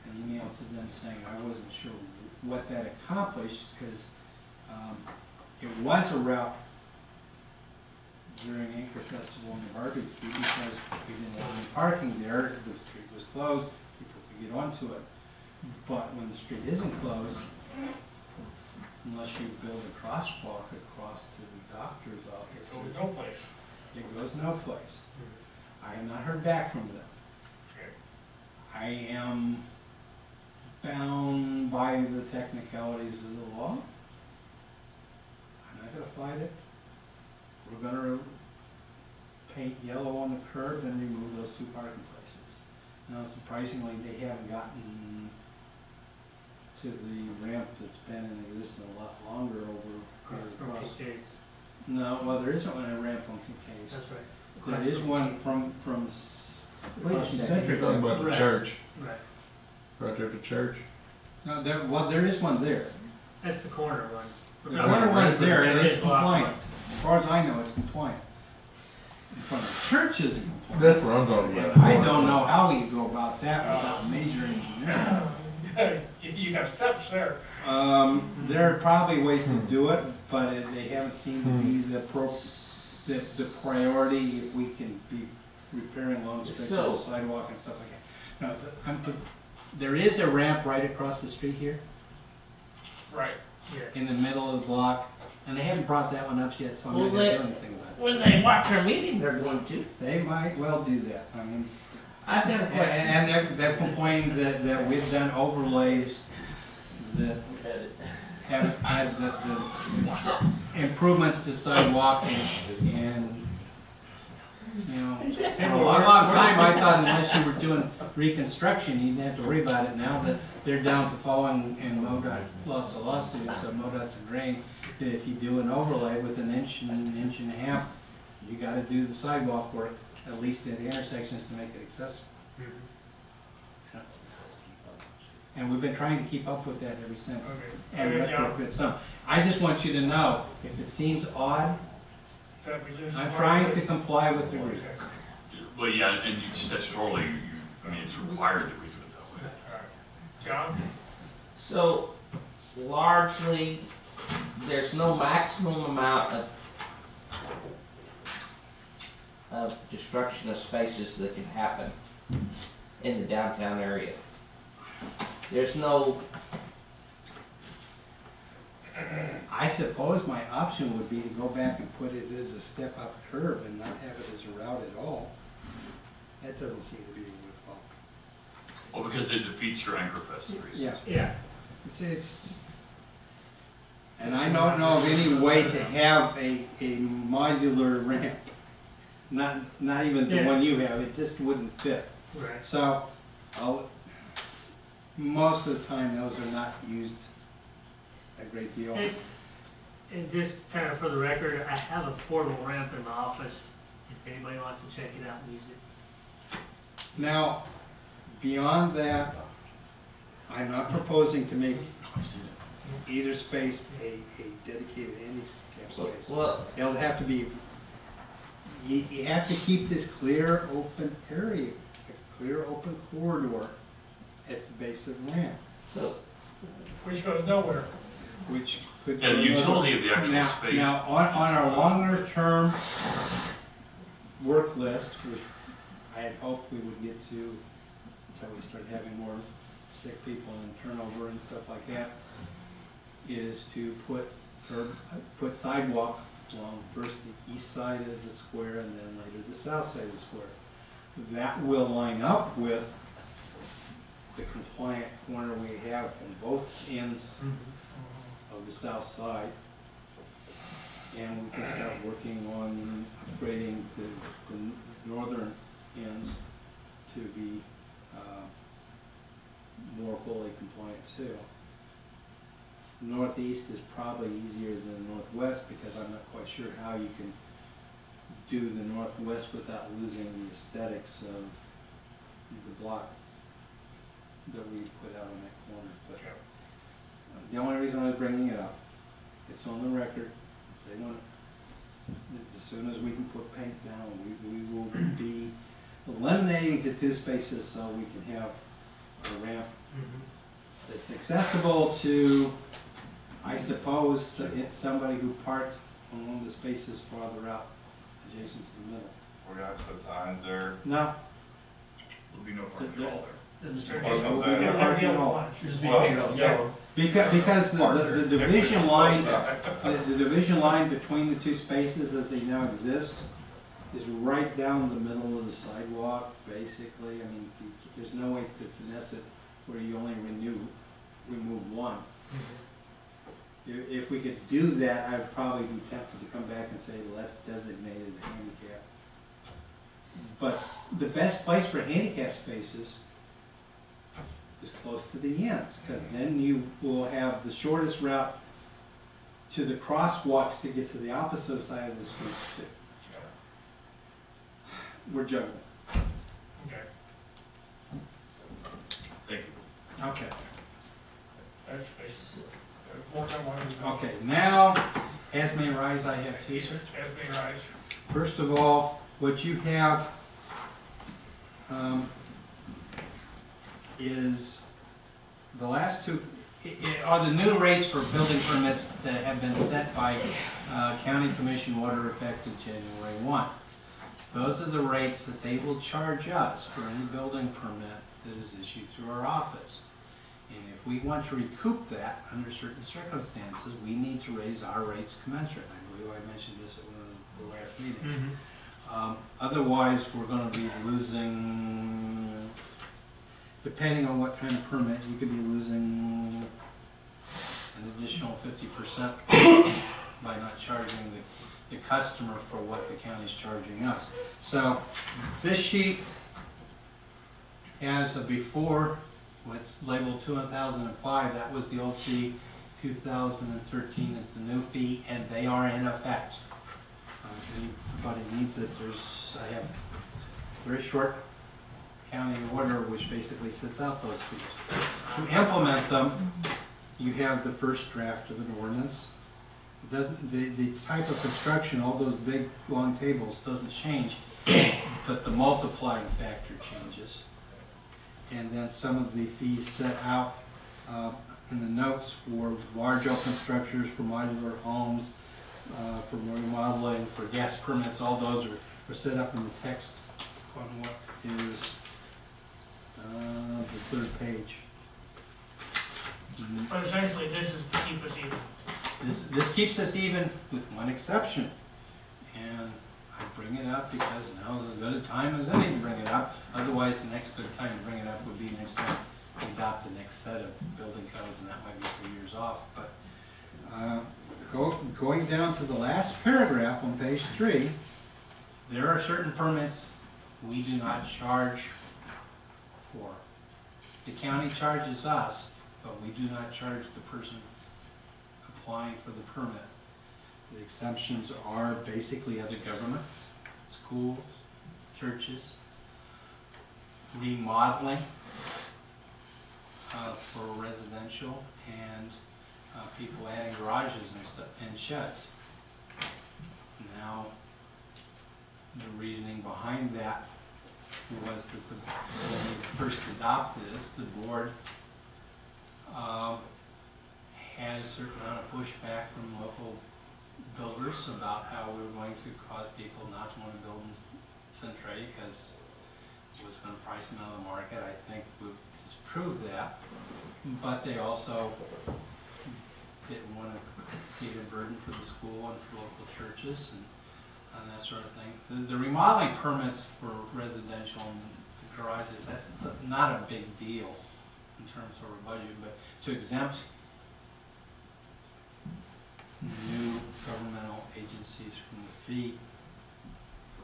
an email to them saying I wasn't sure what that accomplished because it was a route during Anchor Festival and the barbecue because we didn't have any parking there. The street was closed, people could get onto it. But when the street isn't closed, unless you build a crosswalk across to the doctor's office, It goes no place. it goes no place. I have not heard back from them. Okay. I am bound by the technicalities of the law. I'm not going to fight it. We're going to paint yellow on the curb and remove those two parking places. Now, surprisingly, they haven't gotten to the ramp that's been in existence a lot longer over From Kincaid's. No, well, there isn't one a ramp on Kincaid's. That's right. There is one from Wait a second. Talking about the church. Right. Right there at the church? No, there is one there. That's the corner one. The corner one's there, and it's Red block compliant. one. As far as I know, it's compliant. In front of the church isn't compliant. That's where I'm talking about. I don't know how we go about that without major engineering. You got steps there. There are probably ways to do it, but they haven't seemed to be the priority if we can be repairing long stretches of sidewalk and stuff like that. No, there is a ramp right across the street here, Right. Yes. in the middle of the block, and they haven't brought that one up yet, so I'm not gonna do anything about it. When they watch our meeting, they're going to. They might well do that, I mean, I've got a question. and they're complaining that we've done overlays that have had the improvements to sidewalk and, you know, for a long time, I thought unless you were doing reconstruction, you didn't have to worry about it. Now that they're down to following, and MoDOT lost a lawsuit, so MoDOT's agreeing that if you do an overlay with an inch and a half, you gotta do the sidewalk work, at least at the intersections, to make it accessible. And we've been trying to keep up with that ever since, Okay. and Good job. retrofit some. I just want you to know, if it seems odd, That we lose I'm some trying more- to comply with the rules. Well, yeah, and statutorily, I mean, it's required that we do it that way. All right. John? So largely, there's no maximum amount of destruction of spaces that can happen in the downtown area. There's no, I suppose my option would be to go back and put it as a step-up curve and not have it as a route at all. That doesn't seem to be worthwhile. Well, because it defeats your anchor fest reason. Yeah, Yeah. it's, and I don't know of any way to have a modular ramp. Not even the Yeah. one you have, it just wouldn't fit. Right. So, most of the time, those are not used a great deal. And just kind of for the record, I have a portable ramp in my office, if anybody wants to check it out and use it. Now, beyond that, I'm not proposing to make either space a dedicated handicap space. well, It'll have to be, you have to keep this clear, open area, a clear, open corridor at the base of the ramp, so Which goes nowhere. which could. Yeah, the utility of the actual space. Now, on our longer term work list, which I had hoped we would get to until we started having more sick people and turnover and stuff like that, is to put sidewalk along first the east side of the square and then later the south side of the square. That will line up with the compliant corner we have on both ends of the south side. And we can start working on upgrading the northern ends to be more fully compliant too. Northeast is probably easier than northwest because I'm not quite sure how you can do the northwest without losing the aesthetics of the block that we put out on that corner. But the only reason I was bringing it up, it's on the record. If they want it, as soon as we can put paint down, we will be eliminating the two spaces so we can have a ramp that's accessible to, I suppose, somebody who parked on one of the spaces farther out, adjacent to the middle. We're gonna have to put signs there. No. There'll be no parking at all there. Because the division line, the division line between the two spaces as they now exist is right down the middle of the sidewalk, basically. I mean, there's no way to finesse it where you only remove one. If we could do that, I'd probably be tempted to come back and say, well, that's designated a handicap. But the best place for handicap spaces is close to the ends, because then you will have the shortest route to the crosswalks to get to the opposite side of the street. We're juggling. Okay, Thank you. Okay, that's, full-time one is. okay, now, as may rise, I have two, sir. As may rise. First of all, what you have is the last two, are the new rates for building permits that have been set by County Commission order effective January 1. Those are the rates that they will charge us for any building permit that is issued through our office. And if we want to recoup that under certain circumstances, we need to raise our rates commensurate. I believe I mentioned this at one of the last meetings. Otherwise, we're going to be losing, depending on what kind of permit, you could be losing an additional 50% by not charging the customer for what the county's charging us. So this sheet has a before, what's labeled 2005, that was the old fee. 2013 is the new fee, and they are in effect. If anybody needs it, I have a very short county order which basically sets out those fees. To implement them, you have the first draft of an ordinance. It doesn't, the type of construction, all those big long tables doesn't change, but the multiplying factor changes. And then some of the fees set out in the notes for large open structures, for modular homes, for remodeling, for gas permits, all those are set up in the text on what is the third page. But essentially, this is to keep us even. This keeps us even with one exception. And I bring it up because now is as good a time as any to bring it up. Otherwise, the next good time to bring it up would be next time we adopt the next set of building codes, and that might be 3 years off. But going down to the last paragraph on page 3, there are certain permits we do not charge for. The county charges us, but we do not charge the person applying for the permit. The exemptions are basically other governments, schools, churches, remodeling for residential, and people adding garages and stuff and sheds. Now, the reasoning behind that was that when we first adopted this, the board had a certain amount of pushback from local builders about how we were going to cause people not to want to build in Centralia because it was going to price them out of the market. I think we've disproved that, but they also didn't want to create a burden for the school and for local churches and that sort of thing. The remodeling permits for residential and the garages, that's not a big deal in terms of our budget, but to exempt new governmental agencies from the fee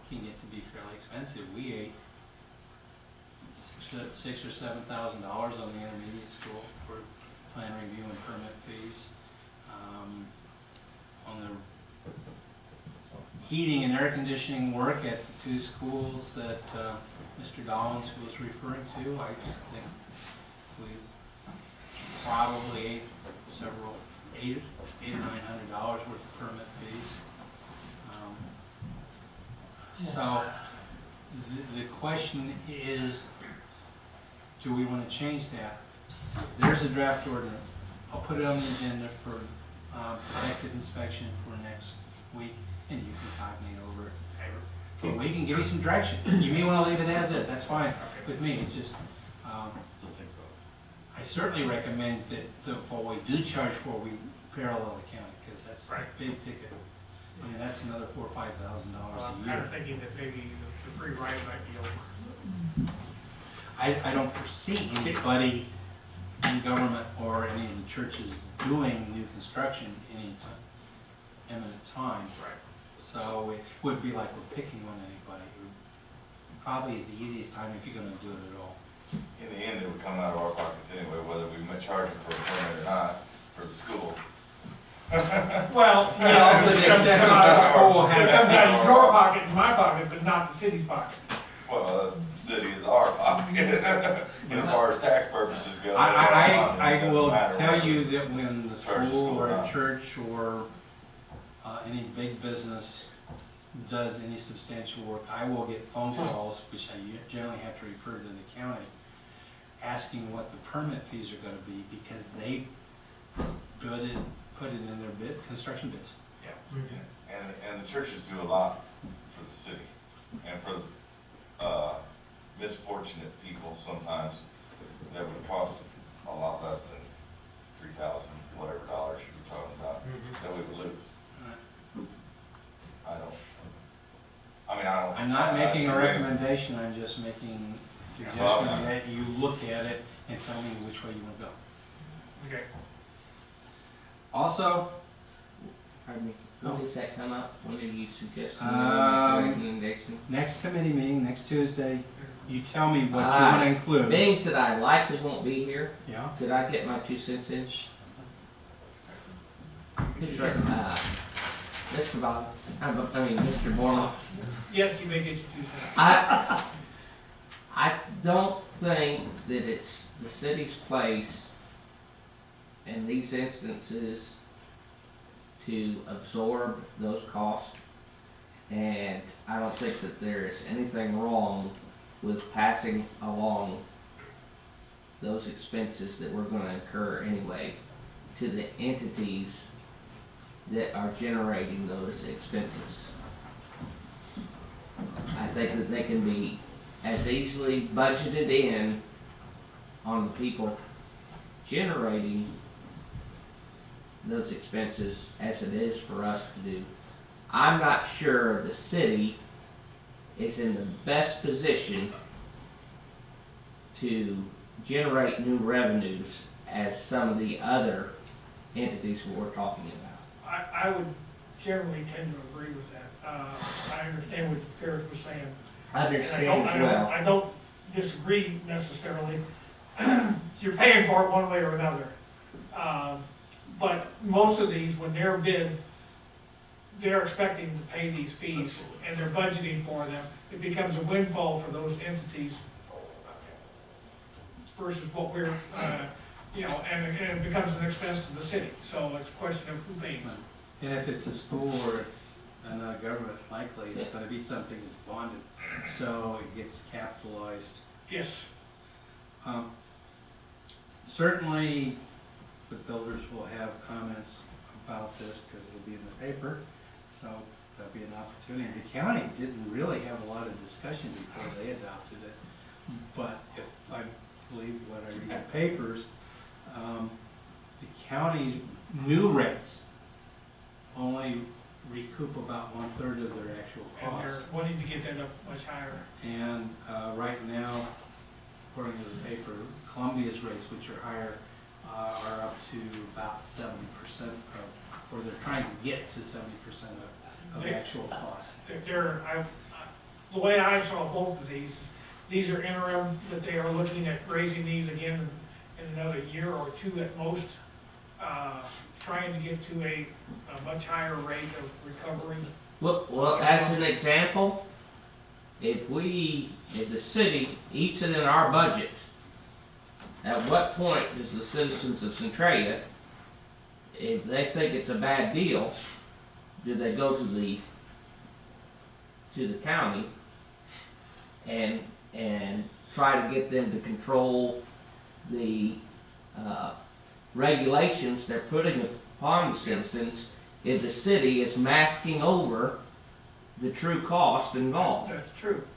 can get to be fairly expensive. We ate $6,000 or $7,000 on the intermediate school for plan review and permit fees. On the heating and air conditioning work at the two schools that Mr. Dollins was referring to, I think we probably ate several, $800 or $900 worth of permit fees. So the question is, do we want to change that? There's a draft ordinance. I'll put it on the agenda for active inspection for next week, and you can talk me over it. Okay, we can give you some direction. You may want to leave it as is. That's fine with me. It's just I certainly recommend that what we do charge for, we parallel the county, because that's a big ticket. I mean, that's another $4,000 or $5,000 a year. I'm kind of thinking that maybe the free ride might be over. I don't foresee anybody in government or any of the churches doing new construction any imminent time. Right. So it would be like we're picking on anybody. It probably is the easiest time if you're going to do it at all. In the end, it would come out of our pockets anyway, whether we might charge them for a permit or not, for the school. Well, yeah, to the extent that the school has it comes out of your pocket and my pocket, but not the city's pocket. Well, that's city is our pocket. And as far as tax purposes go. I will matter tell whether you that when the Church is school or going a on. church or any big business does any substantial work, I will get phone calls, which I generally have to refer to the county, asking what the permit fees are gonna be, because they put it in their bid, construction bids. And the churches do a lot for the city, and for misfortunate people sometimes, that would cost a lot less than $3,000, whatever dollars you're talking about, that we would lose. I'm not making a recommendation, I'm just making a suggestion that you look at it and tell me which way you wanna go. Okay. Also, pardon me, when does that come up? When are you suggesting the recommendation? Next committee meeting, next Tuesday, you tell me what you wanna include. Things that I likely won't be here. Yeah. Could I get my 2 cents in? Sure. Mr. Bob, Mr. Borman. Yes, you may get your 2 cents. I don't think that it's the city's place in these instances to absorb those costs. And I don't think that there is anything wrong with passing along those expenses that we're gonna incur anyway to the entities that are generating those expenses. I think that they can be as easily budgeted in on the people generating those expenses as it is for us to do. I'm not sure the city is in the best position to generate new revenues as some of the other entities we're talking about. I would generally tend to agree with that. I understand what Derek was saying. I understand as well. I don't disagree necessarily. You're paying for it one way or another. But most of these, when they're bid, they're expecting to pay these fees and they're budgeting for them. It becomes a windfall for those entities versus what we're, and it becomes an expense to the city. So it's a question of who pays. And if it's a school or another government, likely it's gonna be something that's bonded, so it gets capitalized. Yes. Certainly, the builders will have comments about this because it'll be in the paper, so that'll be an opportunity. The county didn't really have a lot of discussion before they adopted it, but if I believe what I read in the papers, the county new rates only recoup about 1/3 of their actual And cost. they're wanting to get that up much higher. And right now, according to the paper, Columbia's rates, which are higher, are up to about 70% of, or they're trying to get to 70% of actual cost. The way I saw both of these are interim, that they are looking at raising these again in another year or two at most, trying to get to a much higher rate of recovery. Well, as an example, if the city eats it in our budget, at what point does the citizens of Centralia, if they think it's a bad deal, do they go to the county and try to get them to control the regulations they're putting upon the citizens if the city is masking over the true cost involved? That's true.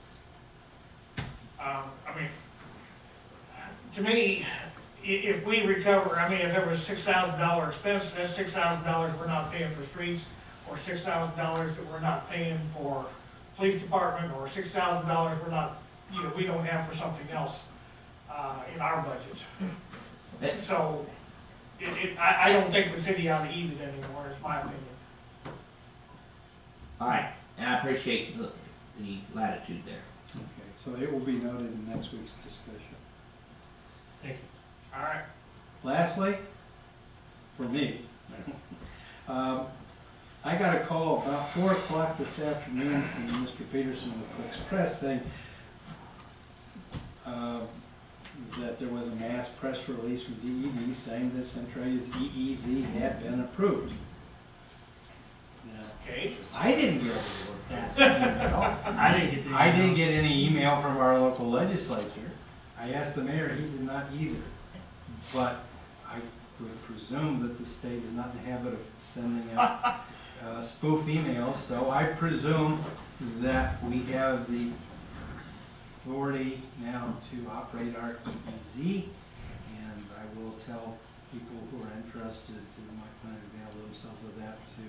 To me, if we recover, if there was $6,000 expense, that's $6,000 we're not paying for streets, or $6,000 that we're not paying for police department, or $6,000 we're not, we don't have for something else in our budget. So, I don't think the city ought to eat it anymore, is my opinion. All right, and I appreciate the latitude there. Okay, so it will be noted in next week's discussion. Thank you. All right. Lastly, for me, I got a call about 4 o'clock this afternoon from Mr. Peterson with Express saying, that there was a mass press release from DED saying that Centralia's EEZ had been approved. Now, Okay. I didn't get that email. I didn't get any email from our local legislature. I asked the mayor, he did not either. But I would presume that the state is not in the habit of sending out spoof emails, so I presume that we have the authority now to operate our EEZ, and I will tell people who are interested to might find avail themselves of that to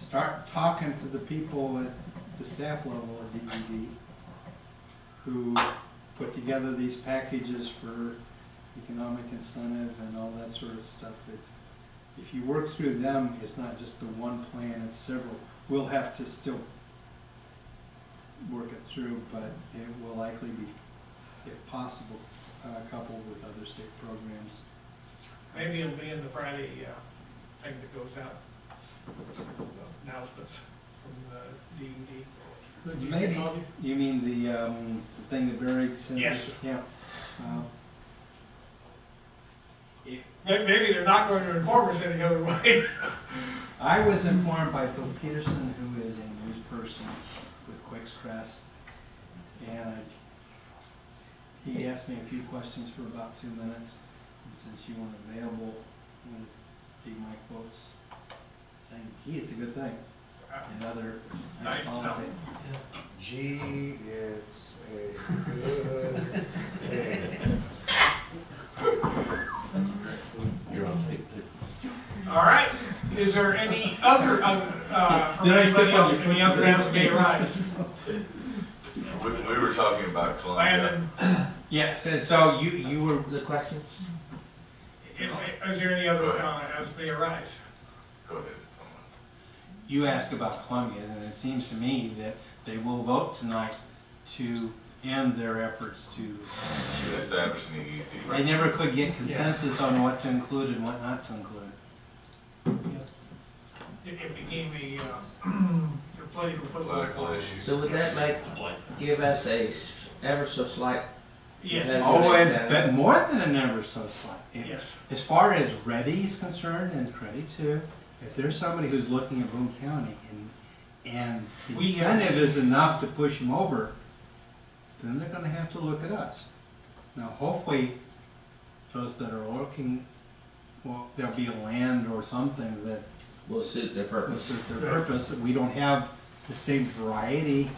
start talking to the people at the staff level at DED who put together these packages for economic incentive and all that sort of stuff. If you work through them, it's not just the one plan, it's several. We'll have to still work it through, but it will likely be, if possible, coupled with other state programs. Maybe it'll be in the Friday thing that goes out, announcements from the DED. Maybe, you mean the thing that Barry sends Yes. us? Yeah. Maybe they're not going to inform us any other way. I was informed by Bill Peterson, who is a news person with Quickstress, and he asked me a few questions for about 2 minutes, and since you weren't available, I'm going to give my quotes saying, gee, it's a good thing. And other Nice. politics. Gee, it's a good thing. You're on tape. All right. Is there any other, from Did I anybody step on else, your any foot other today? else may arise? We were talking about Columbia. Landon, Yes, and so you were the question? is there any other as may arise? Go ahead. You asked about Columbia, and it seems to me that they will vote tonight to end their efforts to Establish an EEZ. They never could get consensus on what to include and what not to include. It became a political Political football. issue. So would that give us a ever so slight? Yes. But more than an ever so slight. Yes. As far as Ready is concerned, and Ready too, if there's somebody who's looking at Boone County and the incentive is enough to push them over, then they're going to have to look at us. Now, hopefully, those that are looking, well, there'll be a land or something that Will suit their will purpose. suit their purpose. We don't have the same variety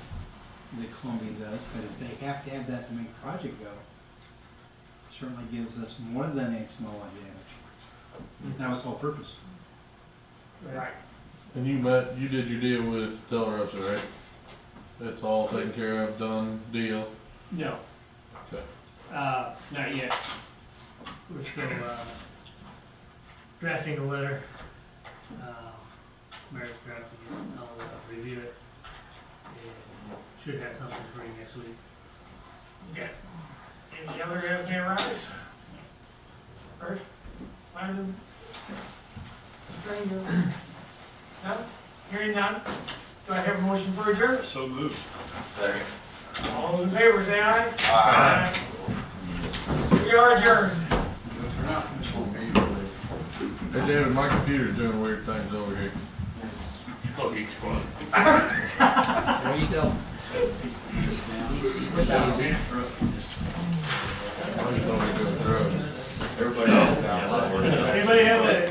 that Columbia does, but if they have to have that to make the project go, it certainly gives us more than a small advantage. That was the whole purpose. Right. And you did your deal with Del Rosa, right? That's all taken care of, done, deal? No. Okay. Not yet. We're still, drafting a letter. Mayor's drafting it, I'll review it, and should have something for you next week. Okay. Any other as may arise? First, Landon? Stranger? No? Hearing none? Do I have a motion for adjournment? So moved. Second. All those in favor, say aye. Aye. We are adjourned. Hey David, my computer's doing weird things over here. Oh, each one. There you go. I just thought we were doing drugs. Everybody else down. Anybody have a